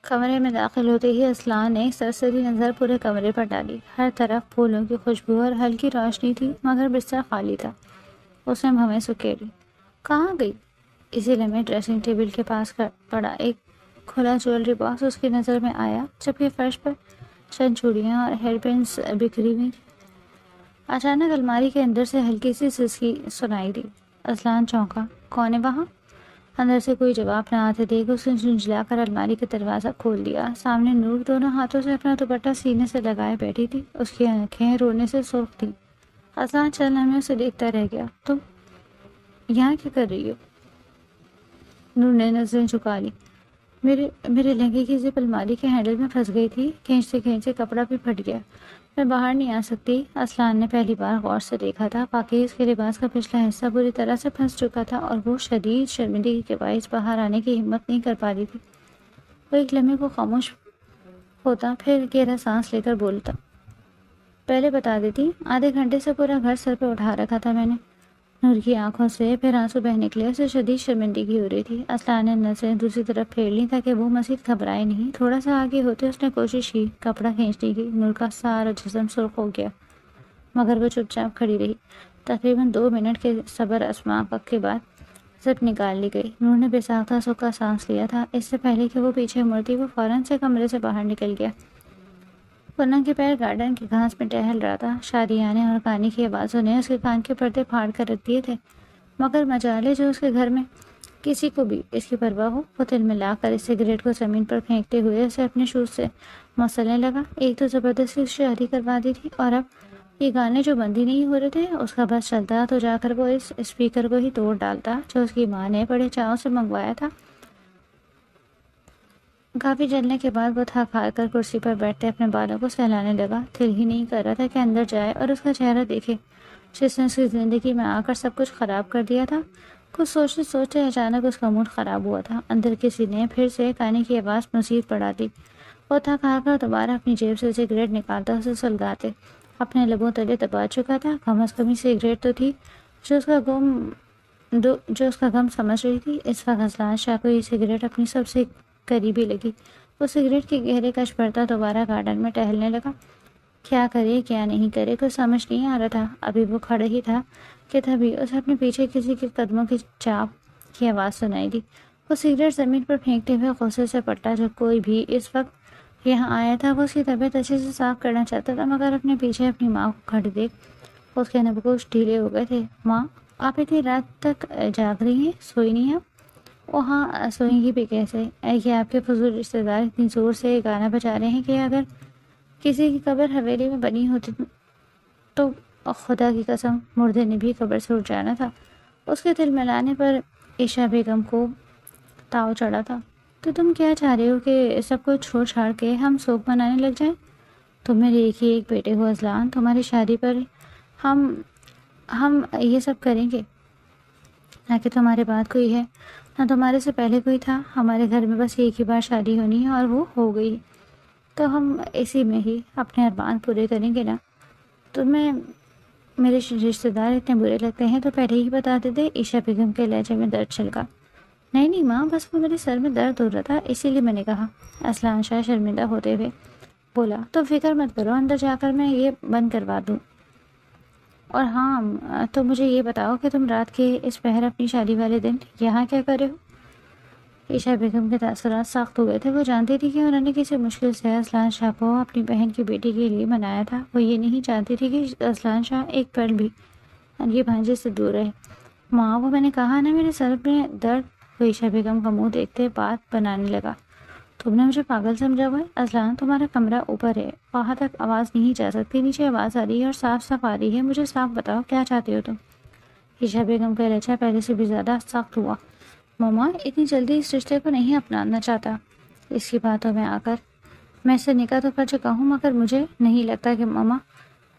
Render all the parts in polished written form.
کمرے میں داخل ہوتے ہی اسلان نے سرسری نظر پورے کمرے پر ڈالی۔ ہر طرف پھولوں کی خوشبو اور ہلکی روشنی تھی، مگر بستر خالی تھا۔ اس نے بھویں سکیڑی۔ کہاں گئی؟ اسی لمحے ڈریسنگ ٹیبل کے پاس پڑا ایک کھلا جیولری باکس اس کی نظر میں آیا، جبکہ فرش پر چند چوڑیاں اور ہیئر پنس بکھری ہوئی تھی۔ اچانک الماری کے اندر سے ہلکی سی سسکی سنائی دی۔ اسلان چونکا۔ کون ہے وہاں؟ اندر سے کوئی جواب نہ آتے دیکھ اس نے جھنجھلا کر الماری کا دروازہ کھول دیا۔ سامنے نور دونوں ہاتھوں سے اپنا دوپٹہ سینے سے لگائے بیٹھی تھی، اس کی آنکھیں رونے سے سرخ تھیں۔ اسلان چند لمحے اسے دیکھتا رہ گیا۔ تم یہاں کیا کر رہی ہو؟ نور نے نظریں جھکا لی۔ میرے لہنگے کی زپ الماری کے ہینڈل میں پھنس گئی تھی، کھینچتے کھینچتے کپڑا بھی پھٹ گیا۔ میں باہر نہیں آ سکتی۔ اسلان نے پہلی بار غور سے دیکھا تھا، واقعی اس کے لباس کا پچھلا حصہ بری طرح سے پھنس چکا تھا اور وہ شدید شرمندگی کے باعث باہر آنے کی ہمت نہیں کر پا رہی تھی۔ وہ ایک لمحے کو خاموش ہوتا، پھر گہرا سانس لے کر بولتا، پہلے بتا دیتی، آدھے گھنٹے سے پورا گھر سر پہ اٹھا رکھا تھا میں نے۔ نور کی آنکھوں سے پھر آنسو بہہ نکلے، اسے شدید شرمندگی ہو رہی تھی۔ اسلان نے نظریں دوسری طرف پھیر لیں تاکہ وہ مزید گھبرائے نہیں۔ تھوڑا سا آگے ہوتے اس نے کوشش کی، کپڑا کھینچنے کی۔ نور کا سارا جسم سرخ ہو گیا، مگر وہ چپ چاپ کھڑی رہی۔ تقریباً 2 منٹ کے صبر آزما کے بعد زپ نکال لی گئی۔ نور نے بے ساختہ سکا سانس لیا تھا۔ اس سے پہلے کہ وہ پیچھے مڑتی، وہ فوراً سے کمرے سے باہر نکل گیا۔ وہ ننگے پیر گارڈن کی گھاس میں ٹہل رہا تھا۔ شادیانے اور گانے کی آوازوں نے اس کے کان کے پردے پھاڑ کر رکھ دیے تھے، مگر مجالے جو اس کے گھر میں کسی کو بھی اس کی پرواہ ہو۔ وہ دل میں لا کر اس سگریٹ کو زمین پر پھینکتے ہوئے اسے اپنے شوز سے مسلنے لگا۔ ایک تو زبردستی شادی کروا دی تھی، اور اب یہ گانے جو بند ہی نہیں ہو رہے تھے۔ اس کا بس چلتا تو جا کر وہ اس اسپیکر کو ہی توڑ ڈالتا جو اس کی ماں نے بڑے چاؤ سے منگوایا تھا۔ کافی جلنے کے بعد وہ تھک ہار کر کرسی پر بیٹھتے اپنے بالوں کو سہلانے لگا۔ دل ہی نہیں کر رہا تھا کہ اندر جائے اور اس کا چہرہ دیکھے جس نے اس کی زندگی میں آ کر سب کچھ خراب کر دیا تھا۔ کچھ سوچتے سوچتے اچانک اس کا موڈ خراب ہوا تھا۔ اندر کسی نے پھر سے گانے کی آواز مزید بڑھا دی۔ وہ تھک ہار کر دوبارہ اپنی جیب سے سگریٹ نکالتا، اسے سلگاتے اپنے لبوں تلے دبا چکا تھا۔ کم از کم سگریٹ تو تھی جو اس کا غم سمجھ رہی تھی۔ اس وقت اسلان شاہ کو یہ سگریٹ اپنی سب سے قریبی لگی۔ وہ سگریٹ کے گہرے کش بھرتا دوبارہ گارڈن میں ٹہلنے لگا۔ کیا کرے کیا نہیں کرے کچھ سمجھ نہیں آ رہا تھا۔ ابھی وہ کھڑا ہی تھا کہ تبھی اسے اپنے پیچھے کسی کے قدموں کی چاپ کی آواز سنائی دی۔ وہ سگریٹ زمین پر پھینکتے ہوئے غصے سے پلٹا۔ جو کوئی بھی اس وقت یہاں آیا تھا وہ اس کی طبیعت اچھے سے صاف کرنا چاہتا تھا، مگر اپنے پیچھے اپنی ماں کو کھڑی دیکھ اس کے نبکوش ڈھیلے ہو گئے تھے۔ ماں، آپ اتنی رات تک جاگ رہی ہیں، سوئی نہیں آپ؟ او ہاں، سوئیں گی بھی کیسے؟ کہ آپ کے فضول رشتے دار اتنی زور سے گانا بجا رہے ہیں کہ اگر کسی کی قبر حویلی میں بنی ہوتی تو خدا کی قسم مردے نے بھی قبر سے اٹھ جانا تھا۔ اس کے دل میں لانے پر عائشہ بیگم کو تاؤ چڑھا تھا۔ تو تم کیا چاہ رہے ہو کہ سب کچھ چھوڑ چھاڑ کے ہم سوگ منانے لگ جائیں؟ تم میرے ایک ہی ایک بیٹے ہو اسلان، تمہاری شادی پر ہم یہ سب کریں گے۔ نہ کہ تمہارے بعد کوئی ہے، نہ تمہارے سے پہلے کوئی تھا۔ ہمارے گھر میں بس ایک ہی بار شادی ہونی ہے اور وہ ہو گئی، تو ہم اسی میں ہی اپنے ارمان پورے کریں گے نا۔ تمہیں میرے رشتے دار اتنے برے لگتے ہیں تو پہلے ہی بتا دیتے۔ عائشہ بیگم کے لہجے میں درد چھلکا۔ نہیں ماں، بس وہ میرے سر میں درد ہو رہا تھا، اسی لیے میں نے کہا۔ اسلان شاہ شرمندہ ہوتے ہوئے بولا، تو فکر مت کرو، اندر جا کر میں یہ بند کروا دوں۔ اور ہاں، تو مجھے یہ بتاؤ کہ تم رات کے اس پہر اپنی شادی والے دن یہاں کیا کر رہے ہو؟ عائشہ بیگم کے تاثرات سخت ہو گئے تھے۔ وہ جانتی تھی کہ انہوں نے کسی مشکل سے اسلان شاہ کو اپنی بہن کی بیٹی کے لیے منایا تھا۔ وہ یہ نہیں چاہتی تھی کہ اسلان شاہ ایک پل بھی یہ بھانجے سے دور رہے۔ ماں، وہ میں نے کہا نا میرے سر میں درد۔ وہ عائشہ بیگم کا منہ دیکھتے بات بنانے لگا۔ تم نے مجھے پاگل سمجھا ہوا ہے؟ اسلان، تمہارا کمرہ اوپر ہے، وہاں تک آواز نہیں جا سکتی، نیچے آواز آ رہی ہے اور صاف صاف آ رہی ہے۔ مجھے صاف بتاؤ کیا چاہتے ہو تم؟ عائشہ بیگم کا لہجہ پہلے سے بھی زیادہ سخت ہوا۔ ماما، اتنی جلدی اس رشتے کو نہیں اپنانا چاہتا۔ اس کی باتوں میں آ کر میں اس سے نکاح تو کر چکا ہوں، مگر مجھے نہیں لگتا کہ ماما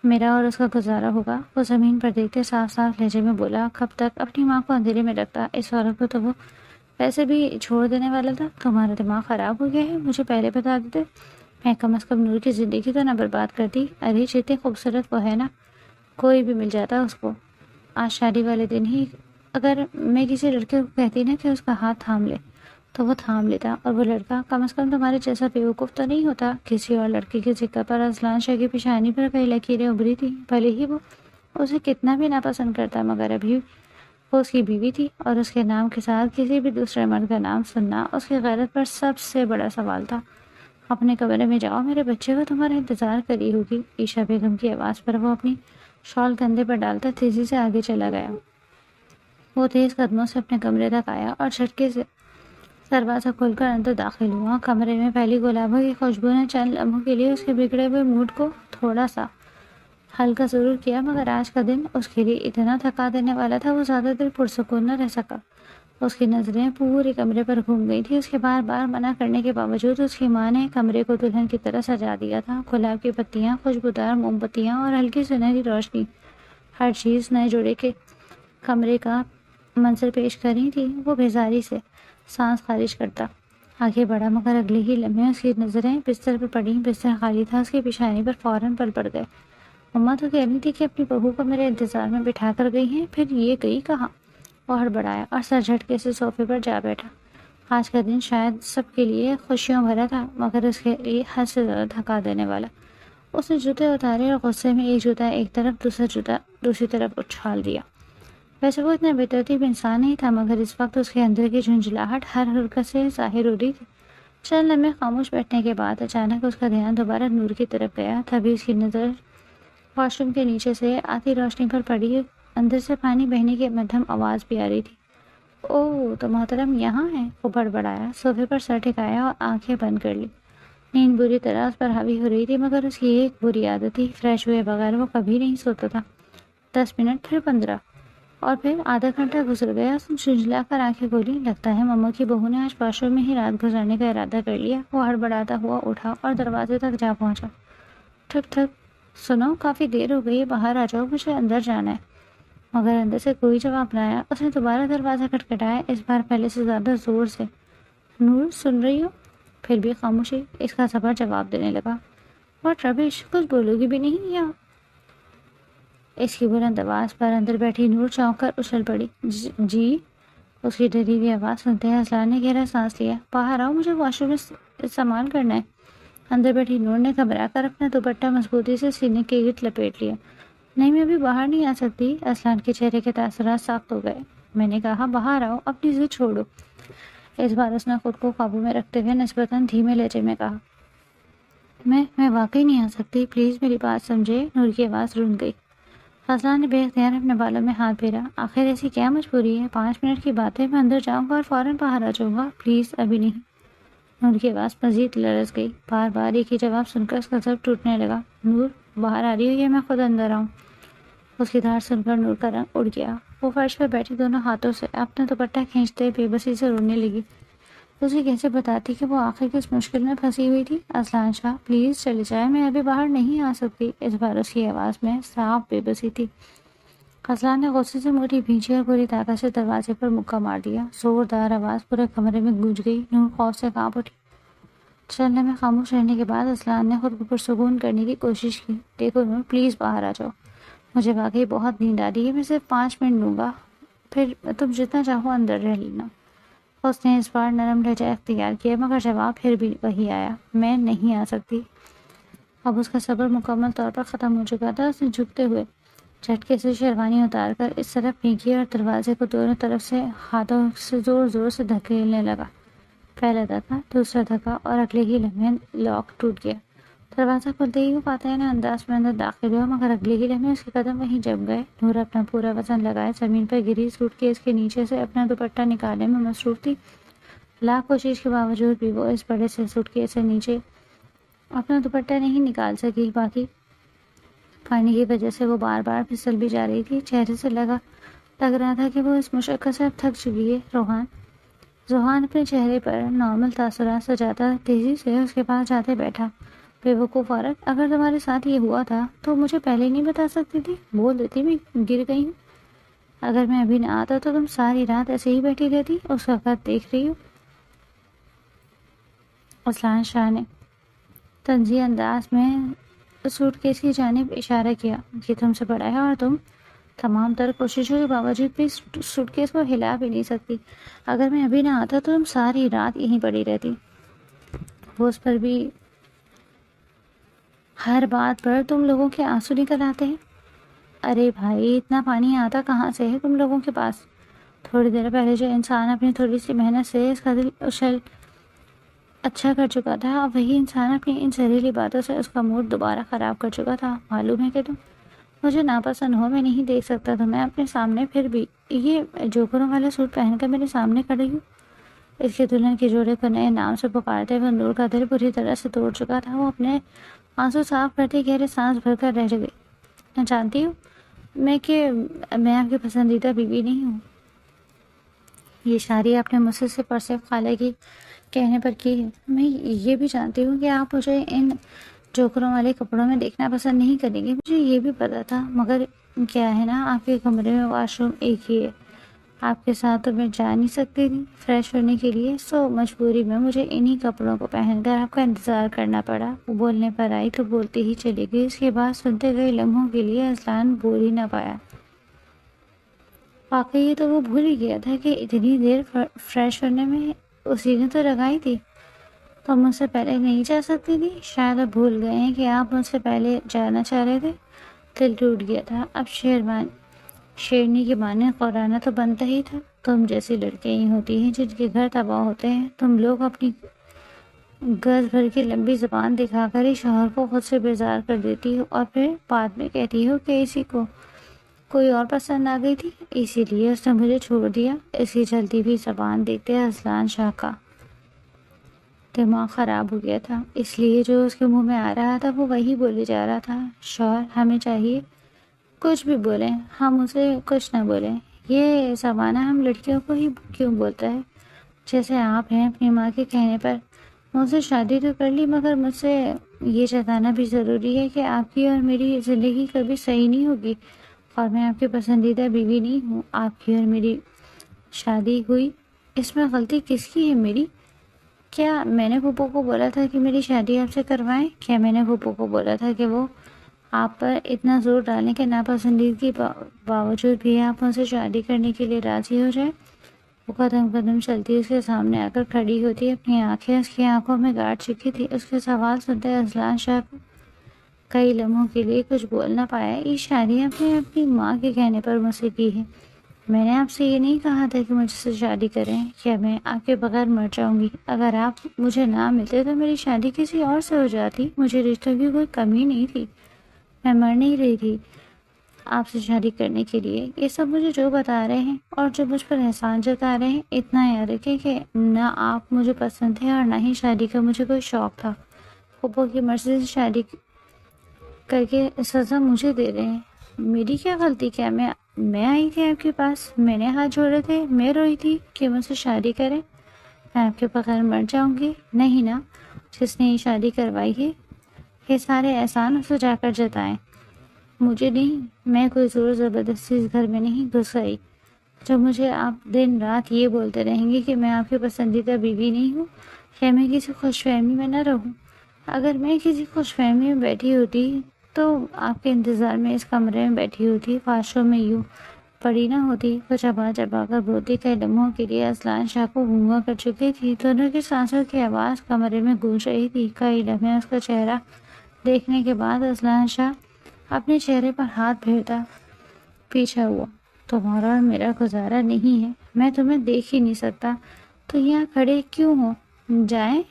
میرا اور اس کا گزارا ہوگا۔ وہ زمین پر دیکھتے صاف صاف لہجے میں بولا، کب تک اپنی ماں کو اندھیرے میں رکھتا؟ اس عورت کو تو وہ ویسے بھی چھوڑ دینے والا تھا۔ تمہارا دماغ خراب ہو گیا ہے، مجھے پہلے بتا دیتے، میں کم از کم نور کی زندگی تو نہ برباد کرتی۔ ارے جتنی خوبصورت وہ ہے نا، کوئی بھی مل جاتا اس کو۔ آج شادی والے دن ہی اگر میں کسی لڑکے کو کہتی نا کہ اس کا ہاتھ تھام لے تو وہ تھام لیتا اور وہ لڑکا کم از کم تمہارے جیسا بیوقوف تو نہیں ہوتا۔ کسی اور لڑکی کے ذکر پر اذلان شاہ کی پیشانی پر کئی لکیریں ابھری تھی، بھلے ہی وہ اسے کتنا بھی ناپسند کرتا مگر ابھی وہ اس کی بیوی تھی اور اس کے نام کے ساتھ کسی بھی دوسرے مرد کا نام سننا اس کی غیرت پر سب سے بڑا سوال تھا۔ اپنے کمرے میں جاؤ، میرے بچے کو تمہارا انتظار کری ہوگی۔ عائشہ بیگم کی آواز پر وہ اپنی شال کندھے پر ڈالتا تیزی سے آگے چلا گیا۔ وہ تیز قدموں سے اپنے کمرے تک آیا اور جھٹکے سے دروازہ کھول کر اندر داخل ہوا۔ کمرے میں پھیلی گلابوں کی خوشبو نے چند لمحوں کے لیے اس کے بگڑے ہوئے موڈ کو تھوڑا سا ہلکا ضرور کیا، مگر آج کا دن اس کے لیے اتنا تھکا دینے والا تھا وہ زیادہ دیر پرسکون نہ رہ سکا۔ اس کی نظریں پورے کمرے پر گھوم گئی تھی۔ اس کے بار بار منع کرنے کے باوجود اس کی ماں نے کمرے کو دلہن کی طرح سجا دیا تھا۔ گلاب کی پتیاں، خوشبودار موم بتیاں اور ہلکی سنہری روشنی، ہر چیز نئے جوڑے کے کمرے کا منظر پیش کر رہی تھی۔ وہ بیزاری سے سانس خارج کرتا آگے بڑھا، مگر اگلے ہی لمحے اس کی نظریں بستر پر پڑیں۔ بستر خالی تھا، اس کی پیشانی پر فوراً پل پڑ گئے۔ اماں تو کہہ رہی تھی کہ اپنی بہو کو میرے انتظار میں بٹھا کر گئی ہیں، پھر یہ گئی کہاں؟ وہ ہڑبڑایا اور سر جھٹکے سے صوفے پر جا بیٹھا۔ آج کا دن شاید سب کے لیے خوشیوں بھرا تھا مگر اس کے لیے حد سے زیادہ تھکا دینے والا۔ اس نے جوتے اتارے اور غصے میں ایک جوتا ایک طرف دوسرا جوتا دوسری طرف اچھال دیا۔ ویسے وہ اتنا بے ترتیب انسان نہیں تھا مگر اس وقت اس کے اندر کی جھنجھلاہٹ ہر حرکت سے ظاہر ہو رہی تھی۔ چند لمحے خاموش بیٹھنے کے بعد اچانک اس کا دھیان دوبارہ نور کی طرف گیا۔ تبھی اس کی نظر واش روم کے نیچے سے آتی روشنی پر پڑی۔ اندر سے پانی بہنے کی مدھم آواز بھی آ رہی تھی۔ اوہ، تو محترم یہاں ہے؟ وہ بڑبڑایا، صوفے پر سر ٹھکایا اور آنکھیں بند کر لی۔ نیند بری طرح اس پر حاوی ہو رہی تھی مگر اس کی ایک بری عادت تھی، فریش ہوئے بغیر وہ کبھی نہیں سوتا تھا۔ 10 منٹ، پھر 15 اور پھر آدھا گھنٹہ گزر گیا۔ اس نے جھنجھلا کر آنکھیں کھولی۔ لگتا ہے مما کی بہو نے آج واش روم میں ہی رات گزارنے کا ارادہ کر لیا۔ وہ ہڑبڑاتا ہوا اٹھا اور دروازے تک جا پہنچا۔ ٹھک ٹھک، سنو، کافی دیر ہو گئی ہے، باہر آ جاؤ، مجھے اندر جانا ہے۔ مگر اندر سے کوئی جواب نہ آیا۔ اس نے دوبارہ دروازہ کھٹکھٹایا، اس بار پہلے سے زیادہ زور سے۔ نور، سن رہی ہو؟ پھر بھی خاموشی۔ اس کا صبر جواب دینے لگا، واٹ ربش، کچھ بولو گی بھی نہیں یا؟ اس کی بلند آواز پر اندر بیٹھی نور چونک کر اچھل پڑی۔ جی؟ اس کی ڈری ہوئی آواز سنتے ہی اذلان نے گہرا سانس لیا۔ باہر آؤ، مجھے واش روم میں استعمال کرنا ہے۔ اندر بیٹھی نور نے گھبرا کر اپنا دوپٹہ مضبوطی سے سینے کے گرد لپیٹ لیا۔ نہیں، میں ابھی باہر نہیں آ سکتی۔ اذلان کے چہرے کے تاثرات سخت ہو گئے۔ میں نے کہا باہر آؤ، اپنی ضد چھوڑو۔ اس بار اس نے خود کو قابو میں رکھتے ہوئے نسبتاً دھیمے لہجے میں کہا، میں واقعی نہیں آ سکتی، پلیز میری بات سمجھے۔ نور کی آواز رون گئی۔ اذلان نے بے اختیار اپنے بالوں میں ہاتھ پھیرا۔ آخر ایسی کیا مجبوری ہے؟ 5 منٹ کی بات ہے، میں اندر جاؤں گا اور فوراً باہر آ جاؤں گا، پلیز ابھی نہیں۔ نور کی آواز مزید لرز گئی۔ بار بار ایک ہی جواب سن کر اس کا سر ٹوٹنے لگا۔ نور، باہر آ رہی ہو یا میں خود اندر آؤں؟ اس کی دھار سن کر نور کا رنگ اڑ گیا۔ وہ فرش پر بیٹھی دونوں ہاتھوں سے اپنا دوپٹہ کھینچتے بے بسی سے رونے لگی۔ اسے کیسے بتاتی کہ وہ آخر کس مشکل میں پھنسی ہوئی تھی؟ اذلان شاہ، پلیز چلے جائے، میں ابھی باہر نہیں آ سکتی۔ اس بار اس کی آواز میں صاف بے بسی تھی۔ اذلان نے غصے سے مٹھی بھینچی اور پوری طاقت سے دروازے پر مکہ مار دیا۔ زوردار آواز پورے کمرے میں گونج گئی۔ نور خوف سے کانپ اٹھی۔ چند لمحے خاموش رہنے کے بعد اذلان نے خود کو پرسکون کرنے کی کوشش کی۔ دیکھو نور، پلیز باہر آ جاؤ، مجھے واقعی بہت نیند آ رہی ہے، میں صرف 5 منٹ لوں گا، پھر تم جتنا چاہو اندر رہ لینا۔ اس نے اس بار نرم لہجہ اختیار کیا مگر جواب پھر بھی وہی آیا، میں نہیں آ سکتی۔ اب اس کا صبر مکمل طور پر ختم ہو چکا تھا۔ اس نے جھکتے ہوئے جھٹکے سے شیروانی اتار کر اس طرف پھینکی اور دروازے کو دونوں طرف سے ہاتھوں سے زور زور سے دھکیلنے لگا۔ پہلا دھکا، دوسرا دھکا اور اگلے ہی لمحے لاک ٹوٹ گیا۔ دروازہ کھلتے ہی وہ فاتحانہ انداز میں اندر داخل ہوا مگر اگلے ہی لمحے اس کے قدم وہیں جم گئے۔ نور اپنا پورا وزن لگائے زمین پر گری سوٹ کیس کے نیچے سے اپنا دوپٹہ نکالنے میں مصروف تھی۔ لاکھ کوشش کے باوجود بھی وہ اس بڑے سے سوٹ کیس سے نیچے اپنا دوپٹہ نہیں نکال سکی۔ باقی پانی کی وجہ سے وہ بار بار پھسل بھی جا رہی تھی۔ چہرے سے لگ رہا تھا کہ وہ اس مشقت سے اب تھک چکی ہے۔ زوہان اپنے چہرے پر نارمل تاثرات سجاتا تیزی سے اس کے پاس جاتے بیٹھا۔ بے وقوف عورت، اگر تمہارے ساتھ یہ ہوا تھا تو مجھے پہلے نہیں بتا سکتی تھی؟ بول دیتی میں گر گئی ہوں۔ اگر میں ابھی نہ آتا تو تم ساری رات ایسے ہی بیٹھی رہتی۔ اس کا خط دیکھ رہی ہو؟ اذلان شاہ نے طنزی انداز میں سوٹ کیس کی جانب اشارہ کیا۔ یہ تم سے بڑا ہے اور تم تمام تر کوششوں کے باوجود بھی سوٹ کیس کو ہلا بھی نہیں سکتی۔ اگر میں ابھی نہ آتا تو تم ساری رات یہیں پڑی رہتی۔ وہ اس پر بھی ہر بات پر تم لوگوں کے آنسو نکل آتے ہیں۔ ارے بھائی، اتنا پانی آتا کہاں سے ہے تم لوگوں کے پاس؟ تھوڑی دیر پہلے جو انسان اپنی تھوڑی سی محنت سے اس کا دل اچھا کر چکا تھا، اب وہی انسان اپنی ان زہریلی باتوں سے اس کا موڈ دوبارہ خراب کر چکا تھا۔ معلوم ہے کہ تم مجھے ناپسند ہو، میں نہیں دیکھ سکتا تمہیں اپنے سامنے، پھر بھی یہ جوکروں والا سوٹ پہن کر میرے سامنے کھڑی ہوں۔ اس کے دلہن کے جوڑے کو نئے نام سے پکارتے ہوئے نور کا دل بری طرح سے توڑ چکا تھا۔ وہ اپنے آنسو صاف کرتے گہرے سانس بھر کر رہ گئی۔ میں جانتی ہوں میں آپ کی پسندیدہ بیوی نہیں ہوں۔ یہ شادی آپ نے مجھ سے صرف اور صرف خالہ کی کہنے پر کی ہے۔ میں یہ بھی جانتی ہوں کہ آپ مجھے ان جوکروں والے کپڑوں میں دیکھنا پسند نہیں کریں گے، مجھے یہ بھی پتا تھا، مگر کیا ہے نا، آپ کے کمرے میں واش روم ایک ہی ہے، آپ کے ساتھ تو میں جا نہیں سکتی تھی فریش ہونے کے لیے، سو مجبوری میں مجھے انہی کپڑوں کو پہن کر آپ کا انتظار کرنا پڑا۔ وہ بولنے پر آئی تو بولتی ہی چلی گئی۔ اس کے بعد سنتے گئے لمحوں کے لیے اذلان بول ہی نہ پایا۔ واقعی تو وہ بھول ہی گیا تھا کہ اتنی دیر فریش ہونے میں اسی نے تو لگائی تھی۔ تم مجھ سے پہلے نہیں جا سکتی تھی؟ شاید اب بھول گئے ہیں کہ آپ مجھ سے پہلے جانا چاہ رہے تھے۔ دل ٹوٹ گیا تھا۔ اب شیرنی کی مانند قرانہ تو بنتا ہی تھا۔ تم جیسی لڑکیاں ہی ہوتی ہیں جن کے گھر تباہ ہوتے ہیں۔ تم لوگ اپنی گز بھر کی لمبی زبان دکھا کر ہی شوہر کو خود سے بیزار کر دیتی ہو اور پھر بعد میں کہتی ہو کہ اسی کو کوئی اور پسند آ گئی تھی، اسی لیے اس نے مجھے چھوڑ دیا۔ اسی چلتی ہوئی زبان دیکھتے اذلان شاہ کا دماغ خراب ہو گیا تھا، اس لیے جو اس کے منہ میں آ رہا تھا وہ وہی بولے جا رہا تھا۔ شوہر ہمیں چاہیے کچھ بھی بولیں، ہم اسے کچھ نہ بولیں۔ یہ زمانہ ہم لڑکیوں کو ہی کیوں بولتا ہے؟ جیسے آپ ہیں اپنی ماں کے کہنے پر مجھ سے شادی تو کر لی، مگر مجھ سے یہ جتانا بھی ضروری ہے کہ آپ کی اور میری زندگی کبھی صحیح نہیں ہوگی، اور میں آپ کی پسندیدہ بیوی نہیں ہوں۔ آپ کی اور میری شادی ہوئی، اس میں غلطی کس کی ہے میری؟ کیا میں نے پھوپھو کو بولا تھا کہ میری شادی آپ سے کروائیں؟ کیا میں نے پھوپھو کو بولا تھا کہ وہ آپ پر اتنا زور ڈالیں کہ ناپسندیدگی باوجود بھی آپ ان سے شادی کرنے کے لیے راضی ہو جائیں؟ وہ قدم قدم چلتی اس کے سامنے آ کر کھڑی ہوتی، اپنی آنکھیں اس کی آنکھوں میں گاڑ چکی تھی۔ اس کے سوال سنتے اذلان شاہ کو کئی لمحوں کے لیے کچھ بول نہ پایا۔ یہ شادی آپ نے اپنی ماں کے کہنے پر مجھ سے کی ہے، میں نے آپ سے یہ نہیں کہا تھا کہ مجھ سے شادی کریں۔ کیا میں آپ کے بغیر مر جاؤں گی؟ اگر آپ مجھے نہ ملتے تو میری شادی کسی اور سے ہو جاتی، مجھے رشتوں کی کوئی کمی نہیں تھی، میں مر نہیں رہی تھی آپ سے شادی کرنے کے لیے۔ یہ سب مجھے جو بتا رہے ہیں اور جو مجھ پر احسان جتا رہے ہیں، اتنا یاد رکھیں کہ نہ آپ مجھے پسند تھے اور نہ ہی شادی کا مجھے کوئی شوق تھا۔ پھوپھو کی مرضی سے شادی کر کے سزا مجھے دے رہے ہیں، میری کیا غلطی؟ کیا میں آئی تھی آپ کے پاس، میں نے ہاتھ جوڑے تھے، میں روئی تھی کہ مجھ سے شادی کریں؟ میں آپ کے بغیر مر جاؤں گی؟ نہیں نا، جس نے یہ شادی کروائی ہے یہ سارے احسان اسے جا کر جتائیں، مجھے نہیں۔ میں کوئی زور زبردستی اس گھر میں نہیں گھس آئی۔ جب مجھے آپ دن رات یہ بولتے رہیں گے کہ میں آپ کی پسندیدہ بیوی نہیں ہوں، یا میں کسی خوش فہمی میں نہ رہوں۔ اگر میں کسی خوش فہمی میں بیٹھی ہوتی تو آپ کے انتظار میں اس کمرے میں بیٹھی ہوتی، واش روم میں یوں پڑی نہ ہوتی۔ وہ چبا چبا کر بولتی کئی لمحوں کے لیے اذلان شاہ کو گونگا کر چکی تھی۔ دونوں کی سانسوں کی آواز کمرے میں گونج رہی تھی۔ کئی لمحے اس کا چہرہ دیکھنے کے بعد اذلان شاہ اپنے چہرے پر ہاتھ پھیرتا پیچھا ہوا۔ تمہارا اور میرا گزارا نہیں ہے، میں تمہیں دیکھ ہی نہیں سکتا، تو یہاں کھڑے کیوں ہو؟ جائیں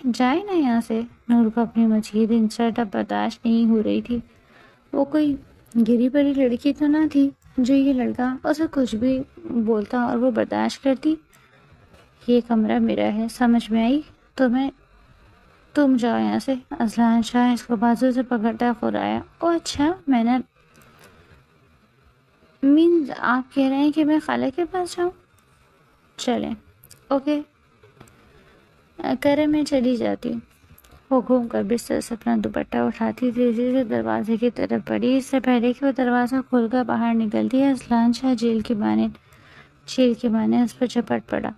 نا یہاں سے۔ نور کو اپنی مزید انسلٹ اب برداشت نہیں ہو رہی تھی۔ وہ کوئی گری پڑی لڑکی تو نہ تھی جو یہ لڑکا اسے کچھ بھی بولتا اور وہ برداشت کرتی۔ یہ کمرہ میرا ہے، سمجھ میں آئی تم جاؤ یہاں سے۔ اذلان شاہ اس کو بازو سے پکڑتا خرایا۔ او اچھا، میں نے آپ کہہ رہے ہیں کہ میں خالہ کے پاس جاؤں؟ چلیں، اوکے کرے، میں چلی جاتی ہوں۔ وہ گھوم کر بستر سے اپنا دوپٹہ اٹھاتی تیزی سے دروازے کی طرف بڑھی۔ اس سے پہلے کہ وہ دروازہ کھول کر باہر نکلتی، اذلان شاہ چیل کے معنی اس پر چپٹ پڑا۔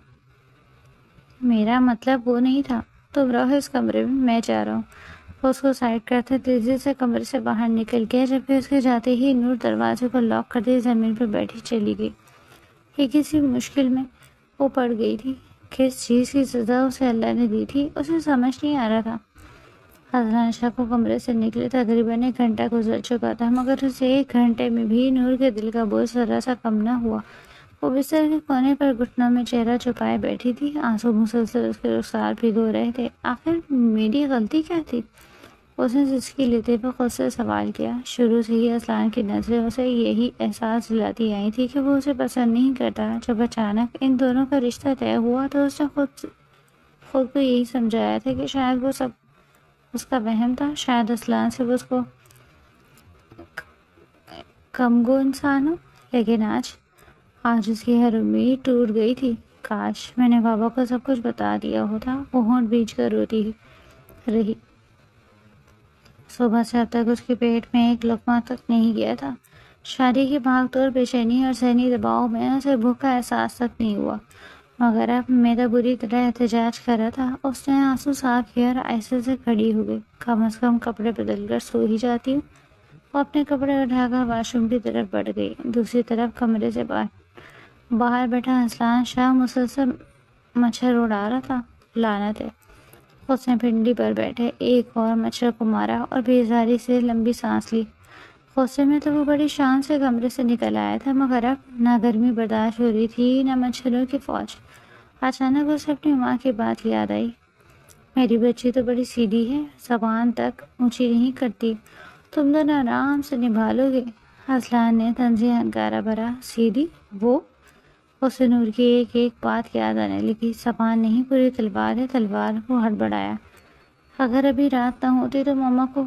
میرا مطلب وہ نہیں تھا، تم رہو اس کمرے میں جا رہا ہوں۔ وہ اس کو سائڈ کرتے تیزی سے کمرے سے باہر نکل گیا، جبکہ اس کے جاتے ہی نور دروازے کو لاک کر دے زمین پر بیٹھی چلی گئی۔ یہ کسی مشکل میں وہ پڑ گئی تھی۔ کس چیز کی سزا اسے اللہ نے دی تھی، اسے سمجھ نہیں آ رہا تھا۔ اذلان شاہ کو کمرے سے نکلے تقریباً 1 گھنٹہ گزر چکا تھا، مگر اسے 1 گھنٹے میں بھی نور کے دل کا بوجھ ذرا سا کم نہ ہوا۔ وہ بستر کے کونے پر گھٹنوں میں چہرہ چھپائے بیٹھی تھی، آنسو مسلسل اس کے رخسار بھگو رہے تھے۔ آخر میری غلطی کیا تھی؟ اس نے سسکی لیتے ہوئے خود سے سوال کیا۔ شروع سے ہی اذلان کی نظریں اسے یہی احساس دلاتی آئی تھی کہ وہ اسے پسند نہیں کرتا۔ جب اچانک ان دونوں کا رشتہ طے ہوا تو اس نے خود کو یہی سمجھایا تھا کہ شاید وہ سب اس کا وہم تھا، شاید اذلان صرف اس کو کمگو انسان ہو۔ لیکن آج اس کی ہر امید ٹوٹ گئی تھی۔ کاش میں نے بابا کو سب کچھ بتا دیا ہوتا، وہ ہونٹ بھیج کر روتی رہی۔ صبح سے اب تک اس کے پیٹ میں ایک لقمہ تک نہیں گیا تھا۔ شادی کی بھاگ توڑ، بے چینی اور ذہنی دباؤ میں اسے بھوک کا احساس تک نہیں ہوا، مگر اب میدا بری طرح احتجاج کر رہا تھا۔ اس نے آنسو صاف کیا اور آہستہ سے کھڑی ہو گئی۔ کم از کم کپڑے بدل کر سو ہی جاتی ہوں۔ وہ اپنے کپڑے اٹھا کر واش روم کی طرف بڑھ گئی۔ دوسری طرف کمرے سے باہر بیٹھا اذلان شاہ مسلسل مچھر اڑا رہا تھا۔ لعنت ہے! اس نے پنڈی پر بیٹھے ایک اور مچھر کو مارا اور بیزاری سے لمبی سانس لی۔ غصے میں تو وہ بڑی شان سے کمرے سے نکل آیا تھا، مگر اب نہ گرمی برداشت ہو رہی تھی نہ مچھروں کی فوج۔ اچانک اسے اپنی ماں کی بات یاد آئی۔ میری بچی تو بڑی سیدھی ہے، زبان تک اونچی نہیں کرتی، تم دونوں آرام سے نبھا لو گے۔ اذلان نے طنزیہ ہنکارا بھرا۔ سیدھی؟ وہ؟ اسے نور کی ایک ایک بات یاد آنے لگی۔ زبان نہیں، پوری تلوار ہے، تلوار کو ہڑبڑایا۔ اگر ابھی رات نہ ہوتی تو ماما کو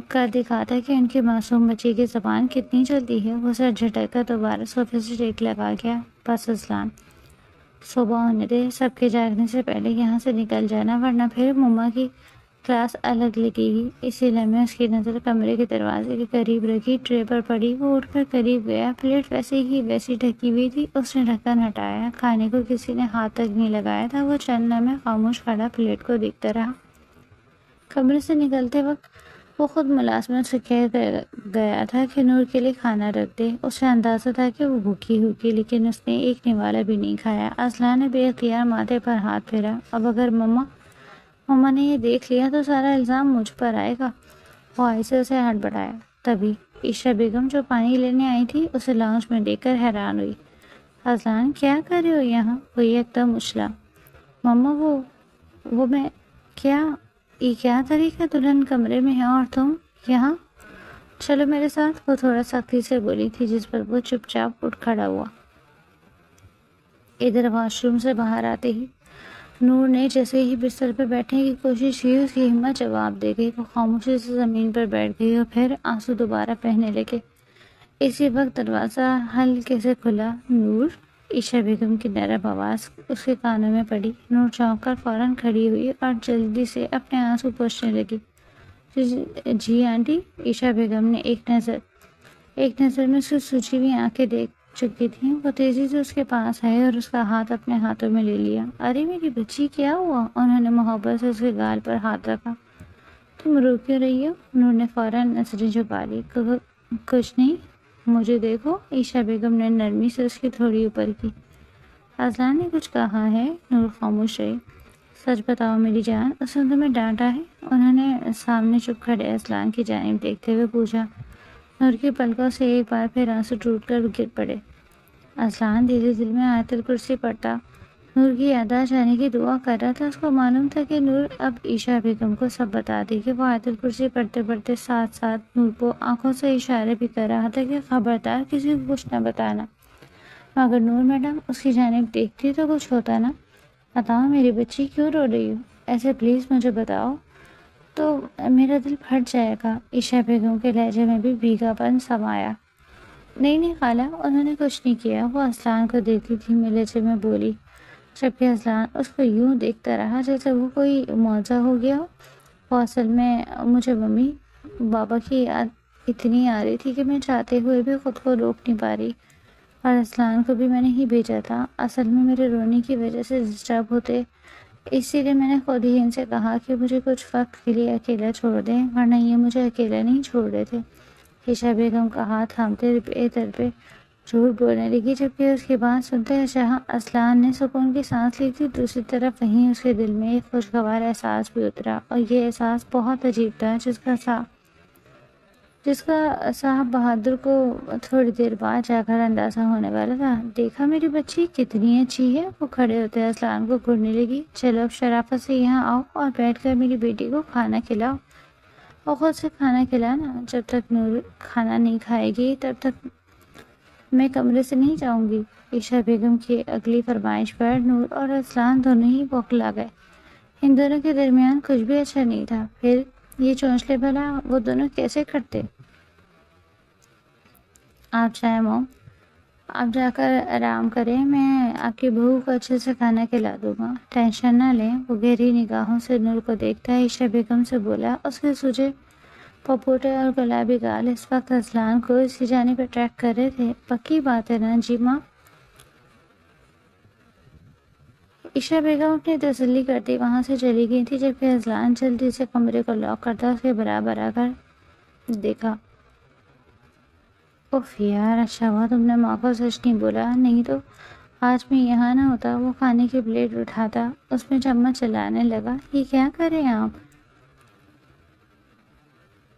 کر دکھاتا کہ ان کی معصوم بچی کی زبان کتنی چلتی ہے۔ وہ سر جھٹک کر دوبارہ صوفے سے ٹیک لگا گیا۔ بس اذلان، صبح ہونے دے، سب کے جاگنے سے پہلے یہاں سے نکل جانا، ورنہ پھر مما کی کلاس الگ لگے گی۔ اسی لمحے اس کی نظر کمرے کے دروازے کے قریب رکھی ٹرے پر پڑی۔ وہ اٹھ کر قریب گیا۔ پلیٹ ویسے ہی ویسی ڈھکی ہوئی تھی۔ اس نے ڈھکن ہٹایا۔ کھانے کو کسی نے ہاتھ تک نہیں لگایا تھا۔ وہ چند لمحے خاموش کھڑا پلیٹ کو دیکھتا رہا۔ کمرے سے نکلتے وقت وہ خود ملازمت سے کہہ گیا تھا کہ نور کے لیے کھانا رکھ دے۔ اسے اندازہ تھا کہ وہ بھوکی ہوگی، لیکن اس نے ایک نوالا بھی نہیں کھایا۔ اذلان نے بے اختیار ماتھے پر ہاتھ پھیرا۔ اب اگر مما نے یہ دیکھ لیا تو سارا الزام مجھ پر آئے گا۔ وہ آہستہ سے ہاتھ بڑھایا۔ تبھی عائشہ بیگم جو پانی لینے آئی تھی اسے لاؤنج میں دیکھ کر حیران ہوئی۔ اذلان، کیا کر رہے ہو یہاں؟ وہ ایک دم اچھلا۔ مما وہ میں کیا؟ یہ کیا طریقہ؟ دلہن کمرے میں ہے اور تم یہاں؟ چلو میرے ساتھ، وہ تھوڑا سختی سے بولی تھی، جس پر وہ چپ چاپ اٹھ کھڑا ہوا۔ ادھر واش روم سے باہر آتے ہی نور نے جیسے ہی بستر پہ بیٹھنے کی کوشش کی، اس کی ہمت جواب دے گئی۔ وہ خاموشی سے زمین پر بیٹھ گئی اور پھر آنسو دوبارہ بہنے لگے۔ اسی وقت دروازہ ہلکے سے کھلا۔ نور! عائشہ بیگم کی نرم آواز اس کے کانوں میں پڑی۔ نور چونک کر فوراً کھڑی ہوئی اور جلدی سے اپنے آنسو پوچھنے لگی۔ جی آنٹی۔ عائشہ بیگم نے ایک نظر میں اس کی سوجی ہوئی آنکھیں دیکھ چکی تھیں۔ وہ تیزی سے اس کے پاس آئے اور اس کا ہاتھ اپنے ہاتھوں میں لے لیا۔ ارے میری بچی، کیا ہوا؟ انہوں نے محبت سے اس کے گال پر ہاتھ رکھا۔ تم رو کیوں رہی ہو؟ نور نے فوراً نظریں جھکا لی۔ کچھ نہیں، مجھے دیکھو۔ عائشہ بیگم نے نرمی سے اس کی تھوڑی اوپر کی۔ اذلان نے کچھ کہا ہے؟ نور خاموش رہی۔ سچ بتاؤ میری جان، اس نے تمہیں ڈانٹا ہے؟ انہوں نے سامنے چپ کھڑے اذلان کی جانب دیکھتے ہوئے پوچھا۔ نور کی پلکوں سے ایک بار پھر آنسو ٹوٹ کر گر پڑے۔ اذلان دھیرے دل میں آیت الکرسی پڑھتا نور کی یادداشت جانے کی دعا کر رہا تھا۔ اس کو معلوم تھا کہ نور اب عائشہ بیگم کو سب بتا دے گی۔ وہ آیت الکرسی پڑھتے پڑھتے ساتھ ساتھ نور کو آنکھوں سے اشارے بھی کر رہا تھا کہ خبردار کسی کو کچھ نہ بتانا۔ مگر نور میڈم اس کی جانب دیکھتی تو کچھ ہوتا نا۔ بتاؤ میری بچی، کیوں رو رہی ہو؟ ایسے پلیز مجھے بتاؤ تو میرا دل پھٹ جائے گا۔ عائشہ بیگم کے لہجے میں بھی بھیگا پن سمایا۔ نہیں خالہ، انہوں نے کچھ نہیں کیا۔ وہ اذلان کو دیکھتی تھی، لہجے میں بولی، جبکہ اذلان اس کو یوں دیکھتا رہا جیسے وہ کوئی معجزہ ہو گیا ہو۔ وہ اصل میں مجھے ممی بابا کی یاد اتنی آ رہی تھی کہ میں چاہتے ہوئے بھی خود کو روک نہیں پا رہی، اور اذلان کو بھی میں نے ہی بھیجا تھا۔ اصل میں میرے رونے کی وجہ سے ڈسٹرب ہوتے اسی لیے میں نے خود ہی ان سے کہا کہ مجھے کچھ وقت کے لیے اکیلا چھوڑ دیں، ورنہ یہ مجھے اکیلا نہیں چھوڑ رہے تھے۔ عائشہ بیگم کا ہاتھ تھامتے پہ جھوٹ بولنے لگی، جبکہ اس کی بات سنتے جہاں اسلان نے سکون کی سانس لی تھی، دوسری طرف وہیں اس کے دل میں ایک خوشگوار احساس بھی اترا، اور یہ احساس بہت عجیب تھا، جس کا صاحب بہادر کو تھوڑی دیر بعد جا کر اندازہ ہونے والا تھا۔ دیکھا میری بچی کتنی اچھی ہے؟ وہ کھڑے ہوتے اسلان کو گھورنے لگی۔ چلو اب شرافت سے یہاں آؤ اور بیٹھ کر میری بیٹی کو کھانا کھلاؤ، اور خود سے کھانا کھلانا۔ جب تک نور کھانا نہیں کھائے گی تب تک میں کمرے سے نہیں جاؤں گی۔ عائشہ بیگم کی اگلی فرمائش پر نور اور اسلان دونوں ہی بوکھلا گئے۔ ان دونوں کے درمیان کچھ بھی اچھا نہیں تھا، پھر یہ چونچلے بھلا وہ دونوں کیسے کرتے؟ آپ چاہیں موم، آپ جا کر آرام کریں، میں آپ کی بہو کو اچھے سے کھانا کھلا دوں گا، ٹینشن نہ لیں۔ وہ گہری نگاہوں سے نور کو دیکھتا عائشہ بیگم سے بولا۔ اس کے سوجے پپوٹے اور گلابی گال اس وقت اسلان کو اسی جانب اٹریکٹ کر رہے تھے۔ پکی بات ہے نا جی ماں؟ عائشہ بیگم اپنی تسلی کرتی وہاں سے چلی گئی تھی، جبکہ اسلان جلدی سے کمرے کو لاک کرتا اس کے برابر آ کر دیکھا۔ اف یار، اچھا ہوا تم نے ماں کو سچ نہیں بولا، نہیں تو آج میں یہاں نہ ہوتا۔ وہ کھانے کی پلیٹ اٹھاتا، اس میں چمچ چلانے لگا۔ یہ کیا کر رہے ہیں آپ؟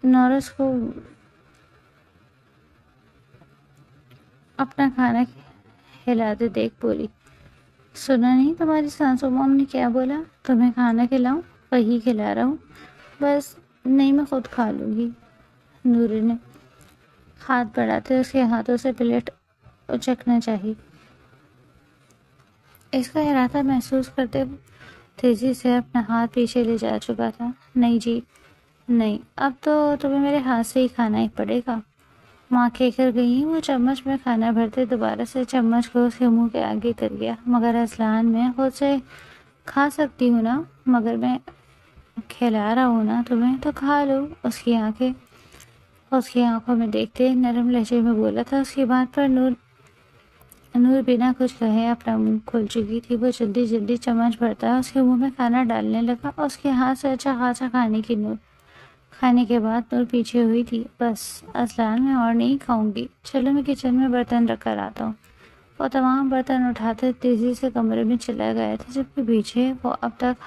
نورس کو اپنا کھانا کھلاتے دیکھ بولی۔ سنا نہیں تمہاری سانسو مام نے کیا بولا؟ تمہیں کھانا کھلاؤں؟ وہی کھلا رہا ہوں بس۔ نہیں، میں خود کھا لوں گی۔ نور نے ہاتھ بڑھاتے اس کے ہاتھوں سے پلیٹ اچکنا چاہی۔ اس کا ارادہ محسوس کرتے تیزی سے اپنا ہاتھ پیچھے لے جا چکا تھا۔ نہیں جی نہیں، اب تو تمہیں میرے ہاتھ سے ہی کھانا ہی پڑے گا۔ ماں کہہ کر گئی۔ وہ چمچ میں کھانا بھرتے دوبارہ سے چمچ کو اس کے منہ کے آگے کر گیا۔ مگر اسلان، میں خود سے کھا سکتی ہوں نا، مگر میں کھلا رہا ہوں نا تمہیں، تو کھا لو۔ اس کی آنکھوں میں دیکھتے نرم لہجے میں بولا تھا۔ اس کی بات پر نور بنا کچھ کہے اپنا منہ کھول چکی تھی۔ وہ جلدی جلدی چمچ بھرتا اس کے منہ میں کھانا ڈالنے لگا۔ اس کے ہاتھ سے اچھا خاصا کھانے کے بعد نور پیچھے ہوئی تھی۔ بس اسلان، میں اور نہیں کھاؤں گی، چلو میں کچن میں برتن رکھ کر آتا ہوں۔ وہ تمام برتن اٹھاتے تیزی سے کمرے میں چلا گیا تھا، جبکہ پیچھے وہ اب تک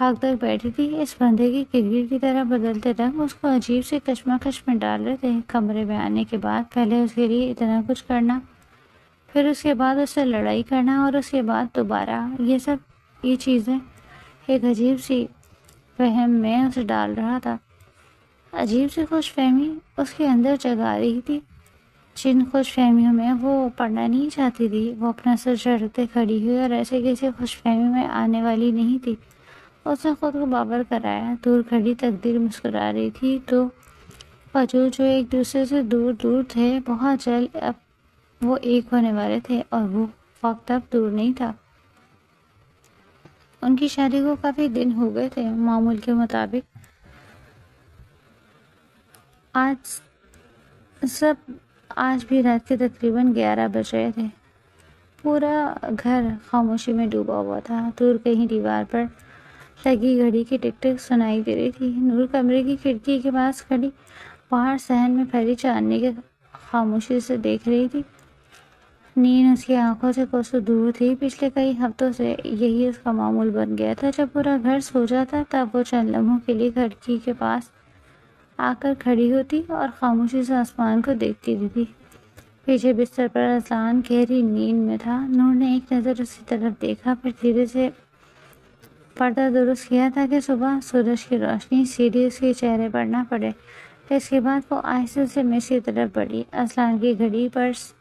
حق تک بیٹھی تھی۔ اس بندے کی کرکٹ کی طرح بدلتے رنگ اس کو عجیب سی کشمکش میں ڈال رہے تھے۔ کمرے میں آنے کے بعد پہلے اس کے لیے اتنا کچھ کرنا، پھر اس کے بعد اس سے لڑائی کرنا، اور اس کے بعد دوبارہ یہ چیزیں ایک عجیب سی وہم میں اسے ڈال رہا تھا۔ عجیب سی خوش فہمی اس کے اندر جگا رہی تھی، جن خوش فہمیوں میں وہ پڑھنا نہیں چاہتی تھی۔ وہ اپنا سر جھٹکتے کھڑی ہوئی اور ایسے کسی خوش فہمی میں آنے والی نہیں تھی۔ اس نے خود کو باور کرایا۔ دور کھڑی تقدیر مسکرا رہی تھی۔ دو وجود جو ایک دوسرے سے دور دور تھے، بہت جلد اب وہ ایک ہونے والے تھے، اور وہ وقت اب دور نہیں تھا۔ ان کی شادی کو کافی دن ہو گئے تھے۔ معمول کے مطابق آج بھی رات کے تقریباً 11 بج رہے تھے۔ پورا گھر خاموشی میں ڈوبا ہوا تھا۔ دور کہیں دیوار پر لگی گھڑی کی ٹک ٹک سنائی دے رہی تھی۔ نور کمرے کی کھڑکی کے پاس کھڑی باہر صحن میں پھیلی چاندنی کے خاموشی سے دیکھ رہی تھی۔ نیند اس کی آنکھوں سے کوسوں دور تھی۔ پچھلے کئی ہفتوں سے یہی اس کا معمول بن گیا تھا۔ جب پورا گھر سو جاتا تب وہ چند لمحوں کے لیے کھڑکی کے پاس آ کر کھڑی ہوتی اور خاموشی سے آسمان کو دیکھتی رہتی۔ پیچھے بستر پر اسلان گہری نیند میں تھا۔ نور نے ایک نظر اس کی طرف دیکھا، پھر دھیرے سے پردہ درست کیا تاکہ صبح سورج کی روشنی سیدھی اس کے چہرے پر نہ پڑے۔ اس کے بعد وہ آہستہ سے میز کی طرف بڑھی۔ اسلان کی گھڑی، پرس،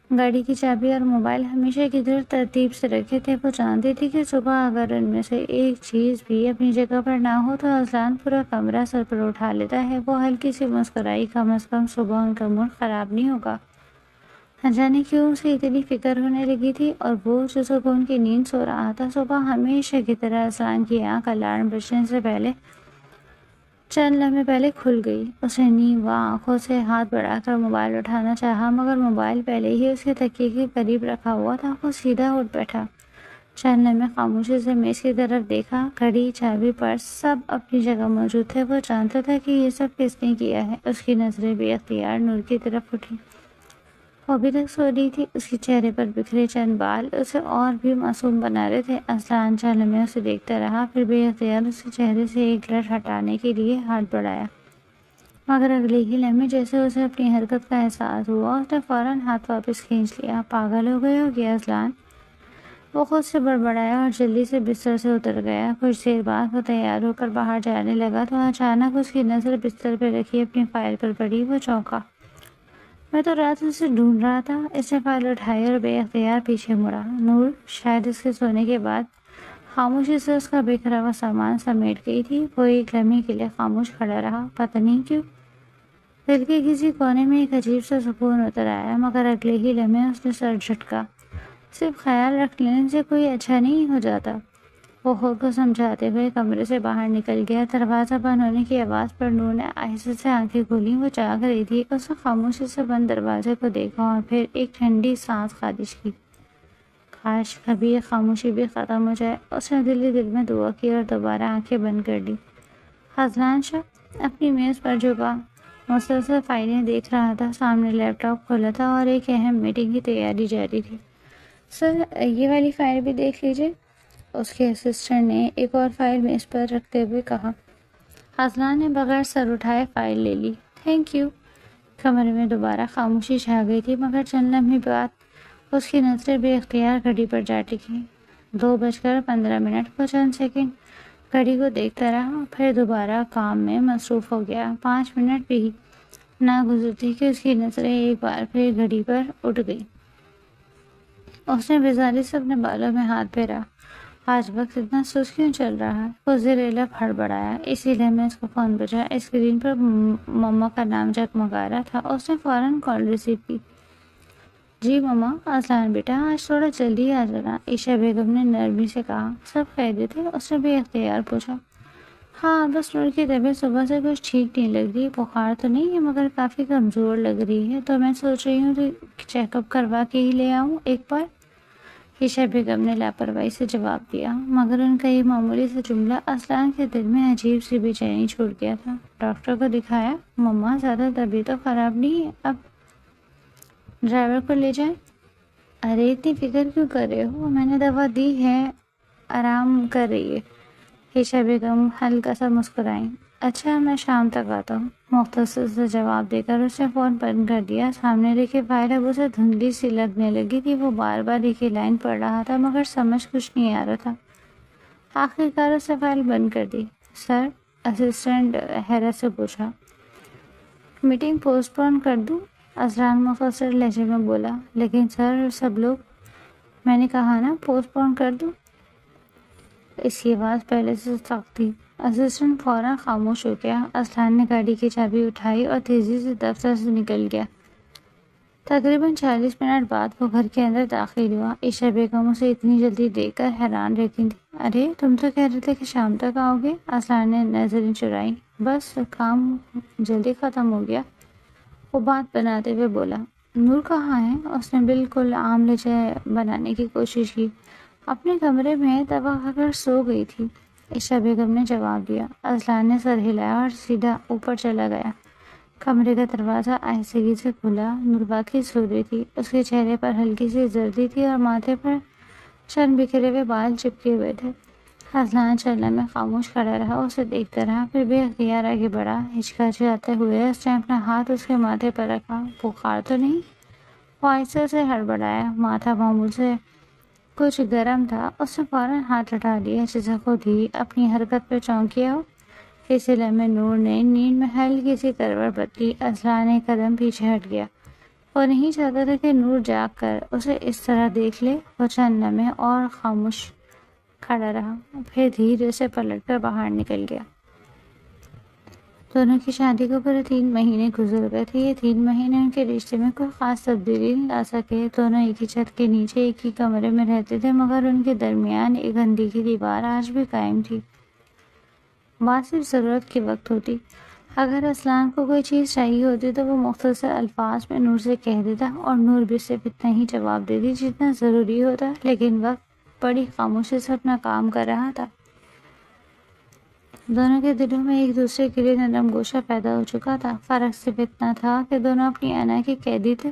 گاڑی کی چابی اور موبائل ہمیشہ کی طرح ترتیب سے رکھے تھے۔ وہ جانتی تھی کہ صبح اگر ان میں سے ایک چیز بھی اپنی جگہ پر نہ ہو تو اسلان پورا کمرہ سر پر اٹھا لیتا ہے۔ وہ ہلکی سی مسکرائی، کم از کم صبح ان کا موڈ خراب نہیں ہوگا۔ نہ جانے کیوں اسے اتنی فکر ہونے لگی تھی، اور وہ جو سکون کی نیند سو رہا تھا۔ صبح ہمیشہ کی طرح اسلان کی آنکھ الارم بجنے سے پہلے چند لمحے پہلے کھل گئی۔ اس نے نیند آنکھوں سے ہاتھ بڑھا کر موبائل اٹھانا چاہا، مگر موبائل پہلے ہی اس کے تکیے کے قریب رکھا ہوا تھا۔ وہ سیدھا اٹھ بیٹھا۔ چلنے میں خاموشی سے میز کی طرف دیکھا، گھڑی، چابی، پرس سب اپنی جگہ موجود تھے۔ وہ جانتا تھا کہ یہ سب کس نے کیا ہے۔ اس کی نظریں بے اختیار نور کی طرف اٹھی۔ وہ ابھی تک سو رہی تھی، اس کے چہرے پر بکھرے چند بال اسے اور بھی معصوم بنا رہے تھے۔ اذلان چلنے میں اسے دیکھتا رہا، پھر بے اختیار اس کے چہرے سے ایک لٹ ہٹانے کے لیے ہاتھ بڑھایا، مگر اگلے ہی لمحے جیسے اسے اپنی حرکت کا احساس ہوا، اس نے فوراً ہاتھ واپس کھینچ لیا۔ پاگل ہو گئے ہو کیا اذلان؟ وہ خود سے بڑبڑایا اور جلدی سے بستر سے اتر گیا۔ کچھ دیر بعد وہ تیار ہو کر باہر جانے لگا تو اچانک اس کی نظر بستر پہ رکھی اپنی فائل پر پڑی۔ وہ چونکا۔ میں تو رات سے دھونڈ رہا تھا۔ اس نے فائل اٹھائی اور بے اختیار پیچھے مڑا۔ نور شاید اس کے سونے کے بعد خاموشی سے اس کا بکھرا ہوا سامان سمیٹ گئی تھی۔ وہ ایک لمحے کے لیے خاموش کھڑا رہا، پتہ نہیں کیوں دل کے کسی کونے میں ایک عجیب سا سکون اتر آیا، مگر اگلے ہی لمحے اس نے سر جھٹکا۔ صرف خیال رکھ لینے سے کوئی اچھا نہیں ہو جاتا۔ وہ خود کو سمجھاتے ہوئے کمرے سے باہر نکل گیا۔ دروازہ بند ہونے کی آواز پر نور نے آہستہ سے آنکھیں کھولیں۔ وہ جاگ رہی تھی۔ اس نے خاموشی سے بند دروازے کو دیکھا اور پھر ایک ٹھنڈی سانس خارج کی۔ کاش کبھی یہ خاموشی بھی ختم ہو جائے۔ اس نے دل ہی دل میں دعا کی اور دوبارہ آنکھیں بند کر لی۔ اذلان شاہ اپنی میز پر جھکا مسلسل فائلیں دیکھ رہا تھا۔ سامنے لیپ ٹاپ کھولا تھا اور ایک اہم میٹنگ کی تیاری جاری تھی۔ سر یہ والی فائل بھی دیکھ لیجیے، اس کے اسسٹنٹ نے ایک اور فائل میز پر رکھتے ہوئے کہا۔ اذلان نے بغیر سر اٹھائے فائل لے لی۔ Thank you. کمرے میں دوبارہ خاموشی چھا گئی تھی، مگر چند لمحے بعد اس کی نظریں بے اختیار گھڑی پر جا ٹکی۔ 2:15 وہ چند سیکنڈ گھڑی کو دیکھتا رہا، پھر دوبارہ کام میں مصروف ہو گیا۔ 5 منٹ بھی نہ گزرتی کہ اس کی نظریں ایک بار پھر گھڑی پر اٹھ گئی۔ اس نے بیزاری سے اپنے بالوں میں ہاتھ پھیرا۔ آج وقت اتنا سست کیوں چل رہا ہے؟ وہ زیر لب ہڑبڑایا۔ اسی لیے میں اس کا فون بجا۔ اسکرین پر مما کا نام جگمگا رہا تھا۔ اس نے فوراً کال ریسیو کی۔ جی مما۔ اذلان بیٹا آج تھوڑا جلدی آ جانا، عائشہ بیگم نے نرمی سے کہا۔ سب خیریت ہے؟ اس نے بے اختیار پوچھا۔ ہاں بس نور کی طبیعت صبح سے کچھ ٹھیک نہیں لگ رہی، بخار تو نہیں ہے مگر کافی کمزور لگ رہی ہے، تو میں سوچ رہی ہوں کہ چیک اپ کروا کے ہی لے آؤں ایک بار۔ عائشہ بیگم نے لاپرواہی سے جواب دیا، مگر ان کا یہ معمولی سے جملہ اذلان کے دل میں عجیب سی بے چینی چھوڑ گیا تھا۔ ڈاکٹر کو دکھایا؟ مما زیادہ طبیعت تو خراب نہیں ہے، اب ڈرائیور کو لے جائیں؟ ارے اتنی فکر کیوں کر رہے ہو، میں نے دوا دی ہے، آرام کر رہی ہے۔ عائشہ بیگم ہلکا سا مسکرائیں۔ اچھا میں شام تک آتا ہوں، مختصر سے جواب دے کر اس نے فون بند کر دیا۔ سامنے رکھی فائل اب اسے دھندلی سی لگنے لگی تھی۔ وہ بار بار ایک ہی لائن پڑھ رہا تھا مگر سمجھ کچھ نہیں آ رہا تھا۔ آخرکار اس نے فائل بند کر دی۔ سر؟ اسسٹنٹ حیرت سے پوچھا۔ میٹنگ پوسٹ پون کر دوں؟ اذلان مختصر لہجے میں بولا۔ لیکن سر سب لوگ، میں نے کہا نا پوسٹ پون کر دوں۔ اس کی آواز پہلے سے سخت تھی۔ اسسٹنٹ فوراً خاموش ہو گیا۔ اذلان نے گاڑی کی چابی اٹھائی اور تیزی سے دفتر سے نکل گیا۔ تقریباً 40 منٹ بعد وہ گھر کے اندر داخل ہوا۔ عائشہ بیگم اسے اتنی جلدی دیکھ کر حیران رہ گئی تھی۔ ارے تم تو کہہ رہے تھے کہ شام تک آؤ گے؟ اذلان نے نظریں چرائیں۔ بس کام جلدی ختم ہو گیا، وہ بات بناتے ہوئے بولا۔ نور کہاں ہے؟ اس نے بالکل عام لہجہ بنانے کی کوشش کی۔ اپنے کمرے میں دوا کھا کر سو گئی تھی، عائشہ بیگم نے جواب دیا۔ اذلان نے سر ہلایا اور سیدھا اوپر چلا گیا۔ کمرے کا دروازہ آہستگی سے کھلا۔ نور واقعی سو رہی تھی۔ اس کے چہرے پر ہلکی سی زردی تھی اور ماتھے پر چند بکھرے ہوئے بال چپکے ہوئے تھے۔ اذلان چلنے میں خاموش کھڑا رہا، اسے دیکھتا رہا، پھر بے اختیار آگے بڑھا۔ ہچکچاتے ہوئے اس نے اپنا ہاتھ اس کے ماتھے پر رکھا۔ بخار تو نہیں؟ وہ آہستہ سے ہڑبڑایا۔ ماتھا معمول سے کچھ گرم تھا۔ اس نے فوراً ہاتھ ہٹا لیا۔ جیسے خود ہی اپنی حرکت پہ چونکیا ہو۔ اس لمحے نور نے نیند میں ہلکی سی کروٹ بدلی۔ اذلان ایک قدم پیچھے ہٹ گیا۔ وہ نہیں چاہتا تھا کہ نور جاگ کر اسے اس طرح دیکھ لے۔ وہ چند لمحے اور خاموش کھڑا رہا، پھر دھیرے سے پلٹ کر باہر نکل گیا۔ دونوں کی شادی کو پورے 3 مہینے گزر گئے تھے۔ یہ 3 مہینے ان کے رشتے میں کوئی خاص تبدیلی نہیں لا سکے۔ دونوں ایک ہی چھت کے نیچے ایک ہی کمرے میں رہتے تھے، مگر ان کے درمیان ایک اندھی کی دیوار آج بھی قائم تھی۔ بات صرف ضرورت کے وقت ہوتی۔ اگر اذلان کو کوئی چیز چاہیے ہوتی تو وہ مختصر الفاظ میں نور سے کہہ دیتا اور نور بھی صرف اتنا ہی جواب دیتی جتنا ضروری ہوتا، لیکن وقت بڑی خاموشی سے اپنا کام کر رہا تھا۔ دونوں کے دلوں میں ایک دوسرے کے لیے نرم گوشہ پیدا ہو چکا تھا۔ فرق صرف اتنا تھا کہ دونوں اپنی انا کے قیدی تھے۔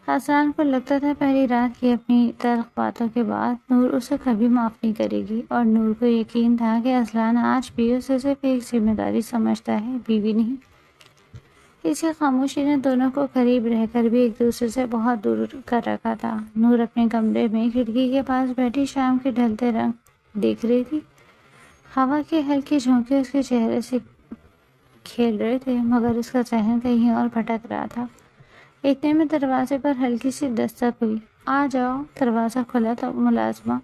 حسنان کو لگتا تھا پہلی رات کی اپنی تلخ باتوں کے بعد نور اسے کبھی معاف نہیں کرے گی، اور نور کو یقین تھا کہ اصلان آج بھی اسے صرف ایک ذمہ داری سمجھتا ہے، بیوی نہیں۔ اسی خاموشی نے دونوں کو قریب رہ کر بھی ایک دوسرے سے بہت دور کر رکھا تھا۔ نور اپنے کمرے میں کھڑکی کے پاس بیٹھی شام کے ڈھلتے رنگ دیکھ رہی تھی۔ ہوا کے ہلکے جھونکے اس کے چہرے سے کھیل رہے تھے، مگر اس کا ذہن کہیں اور بھٹک رہا تھا۔ اتنے میں دروازے پر ہلکی سی دستک ہوئی۔ آ جاؤ۔ دروازہ کھلا تو ملازمہ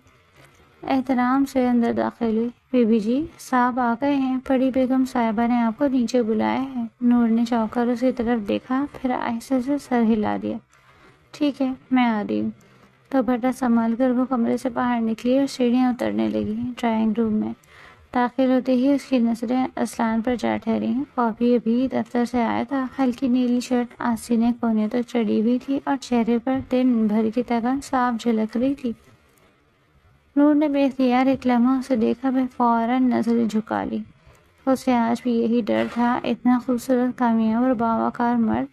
احترام سے اندر داخل ہوئی۔ بی بی جی، صاحب آ گئے ہیں، بڑی بیگم صاحبہ نے آپ کو نیچے بلایا ہے۔ نور نے چونک کر اس کی طرف دیکھا، پھر آہستہ سے سر ہلا دیا۔ ٹھیک ہے، میں آ رہی ہوں۔ دوپٹہ سنبھال کر وہ کمرے سے باہر نکلی اور سیڑھیاں اترنے لگی۔ ڈرائنگ روم میں داخل ہوتے ہی اس کی نظریں اصلان پر جا ٹھہری۔ پاپی ابھی دفتر سے آیا تھا۔ ہلکی نیلی شرٹ آستینے کونے تک چڑھی ہوئی تھی اور چہرے پر دن بھر کی تھکن صاف جھلک رہی تھی۔ نور نے بے اختیار ایک لمحہ اسے دیکھا، پھر فوراً نظریں جھکا لی۔ اسے آج بھی یہی ڈر تھا، اتنا خوبصورت، کامیاب اور باوقار مرد،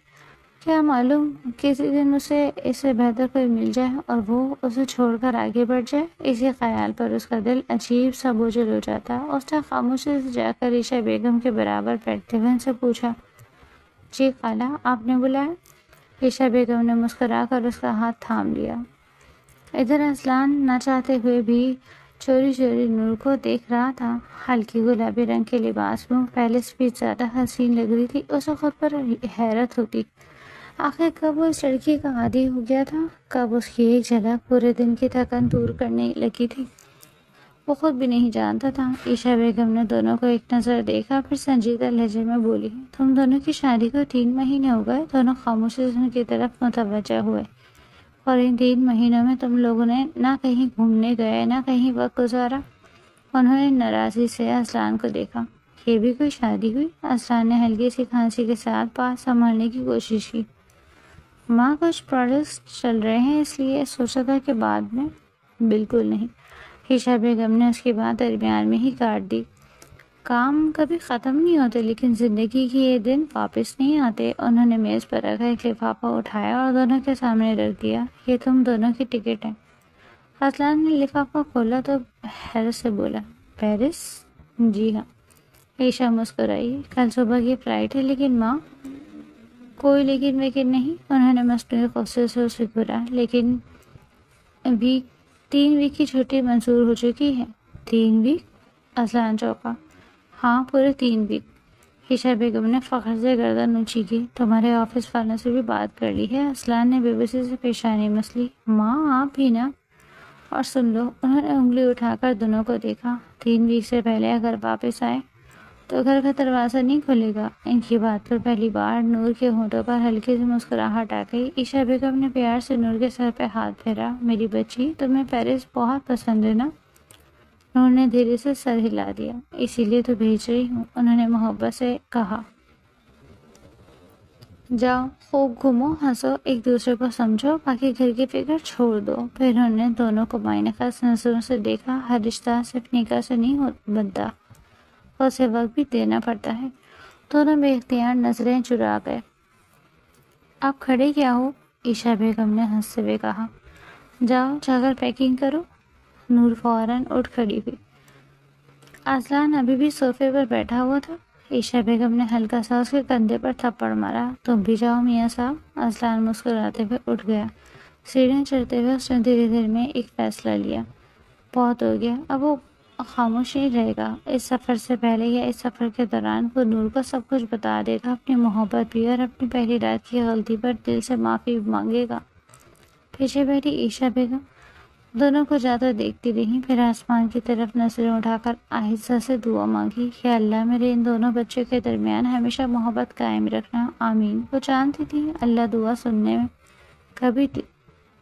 کیا معلوم کسی دن اسے اس سے بہتر کوئی مل جائے اور وہ اسے چھوڑ کر آگے بڑھ جائے۔ اسی خیال پر اس کا دل عجیب سا بوجھل ہو جاتا۔ اس نے خاموشی سے جا کر عائشہ بیگم کے برابر بیٹھتے ہوئے ان سے پوچھا، جی خالہ، آپ نے بلایا؟ عائشہ بیگم نے مسکرا کر اس کا ہاتھ تھام لیا۔ ادھر اصلان نہ چاہتے ہوئے بھی چوری چوری نور کو دیکھ رہا تھا۔ ہلکی گلابی رنگ کے لباس میں پہلے سے بھی زیادہ حسین لگ رہی تھی۔ اسے خود پر حیرت ہوتی، آخر کب وہ اس لڑکی کا عادی ہو گیا تھا، کب اس کی ایک جھلک پورے دن کی تھکن دور کرنے لگی تھی، وہ خود بھی نہیں جانتا تھا۔ عائشہ بیگم نے دونوں کو ایک نظر دیکھا، پھر سنجیدہ لہجے میں بولی، تم دونوں کی شادی کو 3 مہینے ہو گئے۔ دونوں خاموشی سے ان کی طرف متوجہ ہوئے۔ اور ان 3 مہینوں میں تم لوگوں نے نہ کہیں گھومنے گئے، نہ کہیں وقت گزارا۔ انہوں نے ناراضی سے اصلان کو دیکھا۔ یہ بھی کوئی شادی ہوئی؟ اصلان نے ہلکی سی کھانسی کے ساتھ بات سنبھالنے کی کوشش کی۔ ماں، کچھ پروجیکٹس چل رہے ہیں، اس لیے سوچا تھا کہ بعد میں۔ بالکل نہیں، عائشہ بیگم نے اس کی بات درمیان میں ہی کاٹ دی۔ کام کبھی ختم نہیں ہوتے، لیکن زندگی کی یہ دن واپس نہیں آتے۔ انہوں نے میز پر رکھا ایک لفافہ اٹھایا اور دونوں کے سامنے رکھ دیا۔ یہ تم دونوں کی ٹکٹ ہے۔ اصلان نے لفافہ کھولا تو حیرت سے بولا، پیرس؟ جی ہاں۔ عائشہ مسکرائی، کل صبح کی فلائٹ ہے۔ لیکن ماں؟ کوئی لیکن ویکن نہیں، انہوں نے مصنوعی غصے سے اسے گھورا۔ لیکن 3 ویک کی چھٹی منظور ہو چکی ہے۔ 3 ویک؟ اصلان چونکا۔ ہاں، پورے 3 ویک۔ عائشہ بیگم نے فخر سے گردن اونچی کی۔ تمہارے آفس والوں سے بھی بات کر لی ہے؟ اصلان نے بے بسی سے پیشانی مسلی۔ ماں، آپ بھی نا؟ اور سن لو، انہوں نے انگلی اٹھا کر دونوں کو دیکھا، 3 ویک سے پہلے اگر واپس آئے تو گھر کا دروازہ نہیں کھلے گا۔ ان کی بات پر پہلی بار نور کے ہونٹوں پر ہلکی سی مسکراہٹ آ گئی۔ عائشہ بیگم نے پیار سے نور کے سر پہ ہاتھ پھیرا۔ میری بچی، تمہیں پیرس بہت پسند ہے نا؟ نور نے دھیرے سے سر ہلا دیا۔ اسی لیے تو بھیج رہی ہوں، انہوں نے محبت سے کہا۔ جاؤ، خوب گھومو، ہنسو، ایک دوسرے کو سمجھو، باقی گھر کی فکر چھوڑ دو۔ پھر انہوں نے دونوں کو معنی خاص نظروں سے دیکھا۔ ہر رشتہ صرف نکاح سے نہیں بنتا، اسے وقت بھی دینا پڑتا ہے۔ دونوں بے اختیار نظریں چرا گئے۔ آپ کھڑے کیا ہو؟ عائشہ بیگم نے ہنستے ہوئے کہا۔ جاؤ، جا کر پیکنگ کرو۔ نور فوراً اٹھ کھڑی ہوئی۔ اصلان ابھی بھی صوفے پر بیٹھا ہوا تھا۔ عائشہ بیگم نے ہلکا سا اس کے کندھے پر تھپڑ مارا۔ تم بھی جاؤ میاں صاحب۔ اصلان مسکراتے ہوئے اٹھ گیا۔ سیڑھیاں چڑھتے ہوئے اس نے دھیرے دھیرے میں ایک فیصلہ لیا۔ بہت ہو گیا، اب وہ خاموش نہیں رہے گا۔ اس سفر سے پہلے یا اس سفر کے دوران وہ نور کو سب کچھ بتا دے گا، اپنی محبت بھی، اور اپنی پہلی رات کی غلطی پر دل سے معافی مانگے گا۔ پیچھے بیٹھی عائشہ بیگم دونوں کو جاتا دیکھتی رہی، پھر آسمان کی طرف نظریں اٹھا کر آہستہ سے دعا مانگی، کہ اللہ میرے ان دونوں بچوں کے درمیان ہمیشہ محبت قائم رکھنا، آمین۔ وہ جانتی تھی اللہ دعا سننے میں کبھی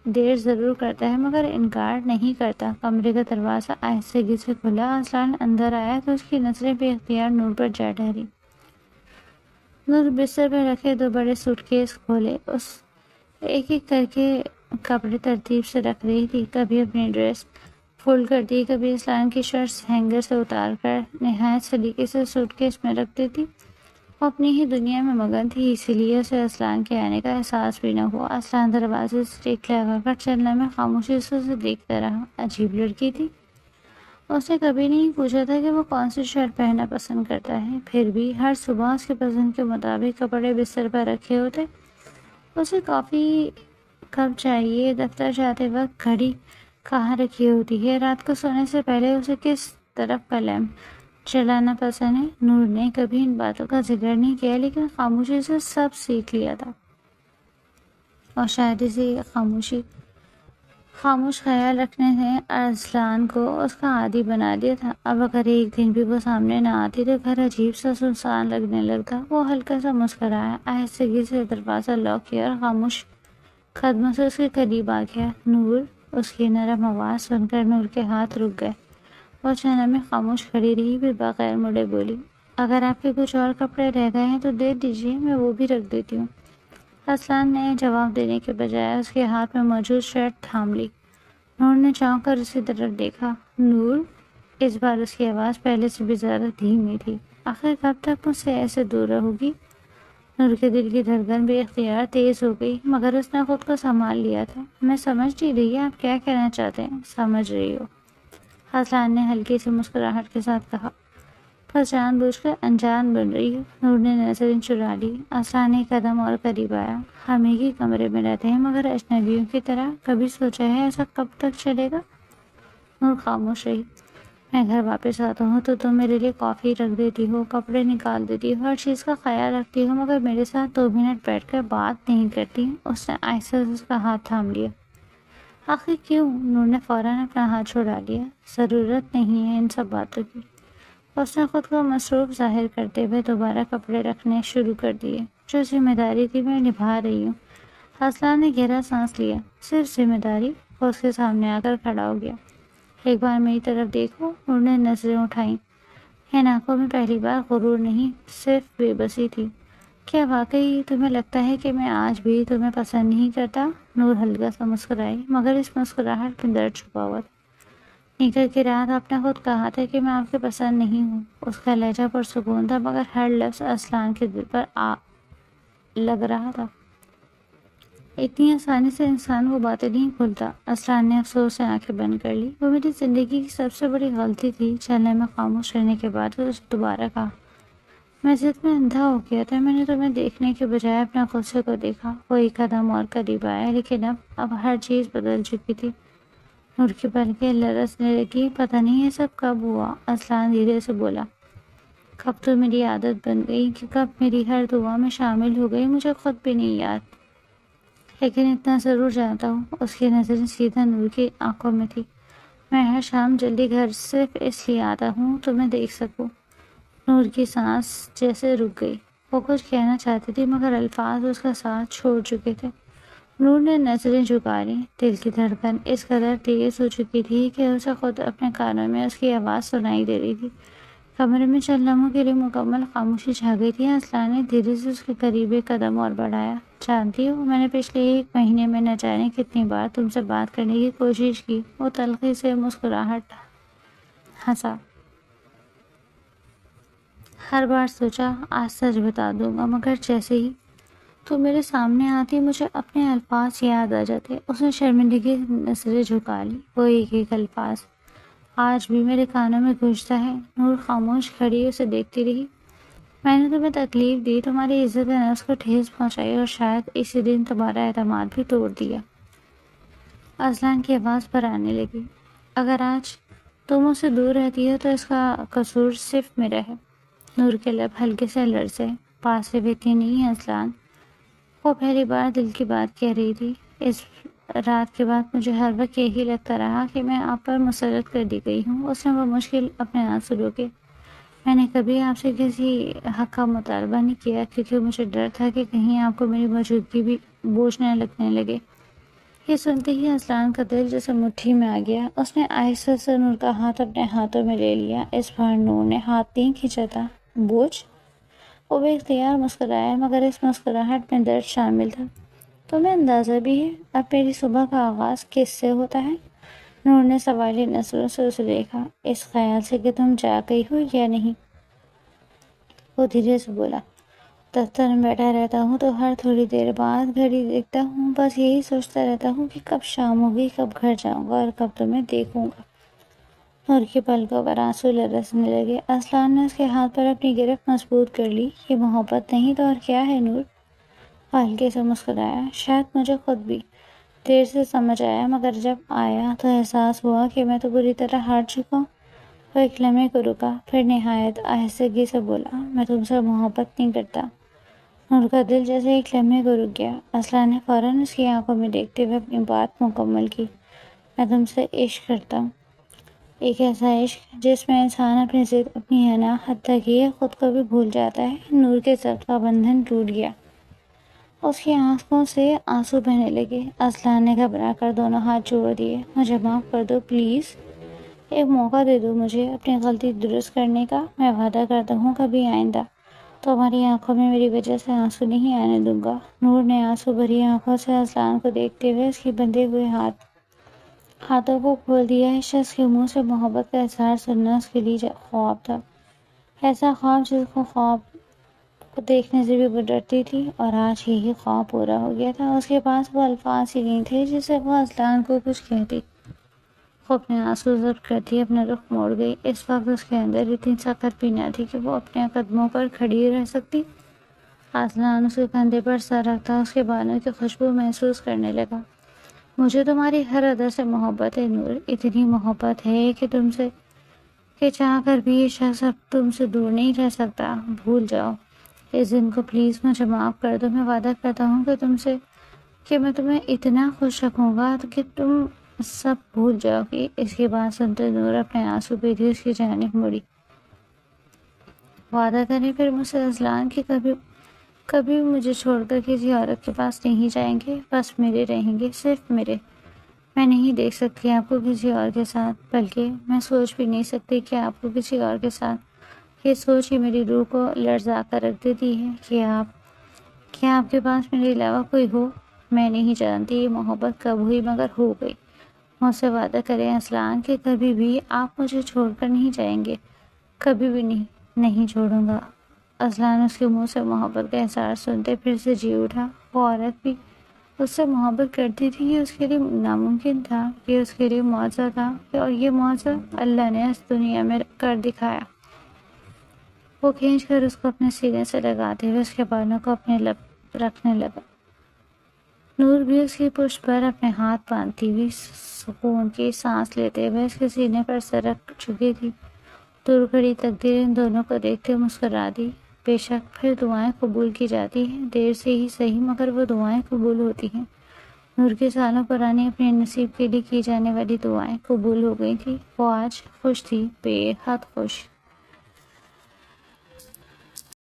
دیر ضرور کرتا ہے مگر انکار نہیں کرتا۔ کمرے کا دروازہ آہستگی سے کھلا۔ اصلان اندر آیا تو اس کی نظریں بے اختیار نور پر جا ٹھہری۔ نور بستر پہ رکھے 2 بڑے سوٹ کیس کھولے، اس ایک ایک کر کے کپڑے ترتیب سے رکھ رہی تھی۔ کبھی اپنی ڈریس، فولڈ کر دی، کبھی اسلان کی شرٹس ہینگر سے اتار کر نہایت سلیقے سے سوٹ کیس میں رکھ دیتی۔ وہ اپنی ہی دنیا میں مگن تھی، اسی لیے اسے اسلان کے آنے کا احساس بھی نہ ہوا۔ اسلان دروازے سے ٹیک لگا کر چلنے میں خاموشی سے اسے دیکھتا رہا۔ عجیب لڑکی تھی، اس نے کبھی نہیں پوچھا تھا کہ وہ کون سی شرٹ پہننا پسند کرتا ہے، پھر بھی ہر صبح اس کی پسند کے مطابق کپڑے بستر پر رکھے ہوتے۔ اسے کافی کب چاہیے، دفتر جاتے وقت گھڑی کہاں رکھی ہوتی ہے، رات کو سونے سے پہلے اسے کس طرف کا لیمپ چلانا پسند ہے۔ نور نے کبھی ان باتوں کا ذکر نہیں کیا، لیکن خاموشی سے سب سیکھ لیا تھا، اور شاید اسی خاموش خیال رکھنے نے ارسلان کو اس کا عادی بنا دیا تھا۔ اب اگر ایک دن بھی وہ سامنے نہ آتی تو گھر عجیب سا سنسان لگنے لگتا۔ وہ ہلکا سا مسکرایا، آہستگی سے دروازہ لاک کیا اور خاموش قدموں سے اس کے قریب آ گیا۔ نور! اس کی نرم آواز سن کر نور کے ہاتھ رک گئے۔ وہ چند لمحے خاموش کھڑی رہی، پھر بغیر مڑے بولی، اگر آپ کے کچھ اور کپڑے رہ گئے ہیں تو دے دیجیے، میں وہ بھی رکھ دیتی ہوں۔ ارسلان نے جواب دینے کے بجائے اس کے ہاتھ میں موجود شرٹ تھام لی۔ نور نے چونک کر اسی طرف دیکھا۔ نور! اس بار اس کی آواز پہلے سے بھی زیادہ دھیمی تھی۔ آخر کب تک مجھ سے ایسے دور رہو گی؟ نور کے دل کی دھڑکن بے اختیار تیز ہو گئی، مگر اس نے خود کو سنبھال لیا تھا۔ میں سمجھ نہیں رہی آپ کیا کہنا چاہتے ہیں۔ سمجھ رہی ہو، ارسلان نے ہلکی سی مسکراہٹ کے ساتھ کہا، بس جان بوجھ کر انجان بن رہی ہو۔ نور نے نظریں چرا لی۔ ارسلان ایک قدم اور قریب آیا۔ ہم ایک ہی کمرے میں رہتے ہیں مگر اجنبیوں کی طرح، کبھی سوچا ہے ایسا کب تک چلے گا؟ نور خاموش رہی۔ میں گھر واپس آتا ہوں تو تم میرے لیے کافی رکھ دیتی ہو، کپڑے نکال دیتی ہو، ہر چیز کا خیال رکھتی ہو، مگر میرے ساتھ 2 منٹ بیٹھ کر بات نہیں کرتی۔ اس نے آہستہ سے اس کا ہاتھ تھام لیا۔ آخر کیوں؟ نور نے فوراً اپنا ہاتھ چھڑا لیا۔ ضرورت نہیں ہے ان سب باتوں کی۔ اس نے خود کو مصروف ظاہر کرتے ہوئے دوبارہ کپڑے رکھنے شروع کر دیے۔ جو ذمہ داری تھی میں نبھا رہی ہوں۔ ارسلان نے گہرا سانس لیا۔ صرف ذمہ داری؟ وہ اس کے سامنے آ کر کھڑا ہو گیا۔ ایک بار میری طرف دیکھو۔ نور نے نظریں اٹھائیں۔ ان آنکھوں میں پہلی بار غرور نہیں، صرف بے بسی تھی۔ کیا واقعی تمہیں لگتا ہے کہ میں آج بھی تمہیں پسند نہیں کرتا؟ نور ہلکا سا مسکرائی، مگر اس مسکراہٹ میں درد چھپا ہوا تھا۔ نکاح کی رات آپ نے خود کہا تھا کہ میں آپ کے پسند نہیں ہوں۔ اس کا لہجہ پرسکون تھا، مگر ہر لفظ ارسلان کے دل پر لگ رہا تھا۔ اتنی آسانی سے انسان وہ باتیں نہیں بھولتا۔ ارسلان نے افسوس سے آنکھیں بند کر لی۔ وہ میری زندگی کی سب سے بڑی غلطی تھی۔ چلنے میں خاموش رہنے کے بعد اسے دوبارہ کہا، میں ضد میں اندھا ہو گیا تھا۔ میں نے تمہیں دیکھنے کے بجائے اپنے غصے کو دیکھا۔ وہ ایک قدم اور قریب آیا، لیکن اب ہر چیز بدل چکی تھی۔ نور کی پلکیں لرزنے لگی۔ پتہ نہیں یہ سب کب ہوا؟ ارسلان دھیرے سے بولا، کب تو میری عادت بن گئی، کہ کب میری ہر دعا میں شامل ہو گئی، مجھے خود بھی نہیں یاد، لیکن اتنا ضرور جانتا ہوں۔ اس کی نظریں سیدھا نور کی آنکھوں میں تھی۔ میں ہر شام جلدی گھر صرف اس لیے آتا ہوں تمہیں دیکھ سکوں۔ نور کی سانس جیسے رک گئی۔ وہ کچھ کہنا چاہتی تھی مگر الفاظ اس کا ساتھ چھوڑ چکے تھے۔ نور نے نظریں جھکا لیں۔ دل کی دھڑکن اس قدر تیز ہو چکی تھی کہ اسے خود اپنے کانوں میں اس کی آواز سنائی دے رہی تھی۔ کمرے میں چند لمحوں کے لیے مکمل خاموشی چھا گئی تھی۔ ارسلان نے دھیرے سے اس کے قریب ایک قدم اور بڑھایا۔ جانتی ہو، میں نے پچھلے 1 مہینے میں نہ جانے کتنی بار تم سے بات کرنے کی کوشش کی۔ وہ تلخی سے مسکراہٹ ہنسا۔ ہر بار سوچا آج سچ بتا دوں گا، مگر جیسے ہی تو میرے سامنے آتی مجھے اپنے الفاظ یاد آ جاتے۔ اس نے شرمندگی سے نظریں جھکا لی۔ وہ ایک ایک الفاظ آج بھی میرے کانوں میں گونجتا ہے۔ نور خاموش کھڑی اسے دیکھتی رہی۔ میں نے تمہیں تکلیف دی، تمہاری عزت نفس کو ٹھیس پہنچائی، اور شاید اسی دن تمہارا اعتماد بھی توڑ دیا۔ ارسلان کی آواز پر آنے لگی، اگر آج تم مجھ سے دور رہتی ہو تو اس کا قصور صرف میرا ہے۔ نور کے لب ہلکے سے لرزے۔ پاس سے بیٹھی نہیں ارسلان، وہ پہلی بار دل کی بات کہہ رہی تھی۔ اس رات کے بعد مجھے ہر وقت یہی لگتا رہا کہ میں آپ پر مسلط کر دی گئی ہوں۔ اس نے وہ مشکل اپنے آنسو روکے۔ میں نے کبھی آپ سے کسی حق کا مطالبہ نہیں کیا، کیونکہ مجھے ڈر تھا کہ کہیں آپ کو میری موجودگی بھی بوجھ نہ لگنے لگے۔ یہ سنتے ہی ارسلان کا دل جیسے مٹھی میں آ گیا۔ اس نے آہستہ سے نور کا ہاتھ اپنے ہاتھوں میں لے لیا۔ اس بار نور نے ہاتھ نہیں کھینچا تھا۔ بوجھ؟ وہ بے اختیار مسکرایا، مگر اس مسکراہٹ میں درد شامل تھا۔ تمہیں اندازہ بھی ہے اب میری صبح کا آغاز کس سے ہوتا ہے؟ نور نے سوالی نظروں سے اسے دیکھا، اس خیال سے کہ تم جا گئی ہو یا نہیں۔ وہ دھیرے سے بولا، دفتر میں بیٹھا رہتا ہوں تو ہر تھوڑی دیر بعد گھڑی دیکھتا ہوں، بس یہی سوچتا رہتا ہوں کہ کب شام ہوگی، کب گھر جاؤں گا اور کب تمہیں دیکھوں گا۔ نور کی پلکوں پر آنسو لرزنے لگے۔ اصلان نے اس کے ہاتھ پر اپنی گرفت مضبوط کر لی۔ یہ محبت نہیں تو اور کیا ہے نور؟ وہ ہلکے سے مسکرایا۔ شاید مجھے خود بھی دیر سے سمجھ آیا، مگر جب آیا تو احساس ہوا کہ میں تو بری طرح ہار چکا ہوں۔ وہ ایک لمحے کو رکا، پھر نہایت آہستگی سے بولا، میں تم سے محبت نہیں کرتا۔ نور کا دل جیسے ایک لمحے کو رک گیا۔ اصلان نے فوراً اس کی آنکھوں میں دیکھتے ہوئے اپنی بات مکمل کی، میں تم سے عشق کرتا ہوں، ایک ایسا عشق جس میں انسان اپنی ضد، اپنی انا، حتیٰ کہ خود کو بھی بھول جاتا ہے۔ نور کے ضبط کا بندھن ٹوٹ گیا، اس کی آنکھوں سے آنسو بہنے لگے۔ اصلان نے گھبرا کر دونوں ہاتھ جوڑ دیے، مجھے معاف کر دو پلیز، ایک موقع دے دو مجھے اپنی غلطی درست کرنے کا، میں وعدہ کرتا ہوں کبھی آئندہ تمہاری آنکھوں میں میری وجہ سے آنسو نہیں آنے دوں گا۔ نور نے آنسو بھری آنکھوں سے اصلان کو دیکھتے ہوئے اس کے بندھے ہوئے ہاتھوں کو کھول دیا۔ اس شخص کے منہ سے محبت کا اظہار سننا اس کے لیے خواب تھا، ایسا خواب جس کو خواب کو دیکھنے سے بھی وہ ڈرتی تھی، اور آج یہی خواب پورا ہو گیا تھا۔ اس کے پاس وہ الفاظ ہی نہیں تھے جس سے وہ اصلان کو کچھ کہتی۔ وہ اپنے آنسو ضبط کرتی اپنا رخ موڑ گئی۔ اس وقت اس کے اندر اتنی سخت بھی نہ تھی کہ وہ اپنے قدموں پر کھڑی رہ سکتی۔ اصلان اس کے کندھے پر سر رکھتا اس کے بالوں کی خوشبو محسوس کرنے لگا۔ مجھے تمہاری ہر ادا سے محبت ہے نور، اتنی محبت ہے کہ تم سے کہ چاہ کر بھی یہ شخص اب تم سے دور نہیں رہ سکتا۔ بھول جاؤ اس دن کو پلیز، مجھے معاف کر دو، میں وعدہ کرتا ہوں کہ میں تمہیں اتنا خوش رکھوں گا کہ تم سب بھول جاؤ گی۔ اس کی بات سنتے نور اپنے آنسو پیتی اس کی جانب مڑی۔ وعدہ کریں پھر مجھ سے اصلان کہ کبھی مجھے چھوڑ کر کسی عورت کے پاس نہیں جائیں گے، بس میرے رہیں گے، صرف میرے۔ میں نہیں دیکھ سکتی آپ کو کسی اور کے ساتھ، بلکہ میں سوچ بھی نہیں سکتی کہ آپ کو کسی اور کے ساتھ۔ یہ سوچ ہی میری روح کو لرزا کر رکھ دیتی ہے کہ آپ کے پاس میرے علاوہ کوئی ہو۔ میں نہیں جانتی یہ محبت کب ہوئی، مگر ہو گئی۔ مجھ سے وعدہ کریں اصلان کہ کبھی بھی آپ مجھے چھوڑ کر نہیں جائیں گے، کبھی بھی نہیں چھوڑوں گا۔ اصلان اس کے منہ سے محبت کا اظہار سنتے پھر سے جی اٹھا۔ وہ عورت بھی اس سے محبت کرتی تھی، یہ اس کے لیے ناممکن تھا، یہ اس کے لیے معجزہ تھا، اور یہ معجزہ اللہ نے اس دنیا میں کر دکھایا۔ وہ کھینچ کر اس کو اپنے سینے سے لگاتے ہوئے اس کے بالوں کو اپنے لب رکھنے لگا۔ نور بھی اس کی پشت پر اپنے ہاتھ باندھتی ہوئی سکون کی سانس لیتے ہوئے اس کے سینے پر سر رکھ چکی تھی۔ دور کھڑی تقدیر ان دونوں کو دیکھتے مسکرا دی۔ بے شک پھر دعائیں قبول کی جاتی ہیں، دیر سے ہی صحیح مگر وہ دعائیں قبول ہوتی ہیں۔ نور کے سالوں پرانی اپنے نصیب کے لیے کی جانے والی دعائیں قبول ہو گئی تھی۔ وہ آج خوش تھی، بے حد خوش۔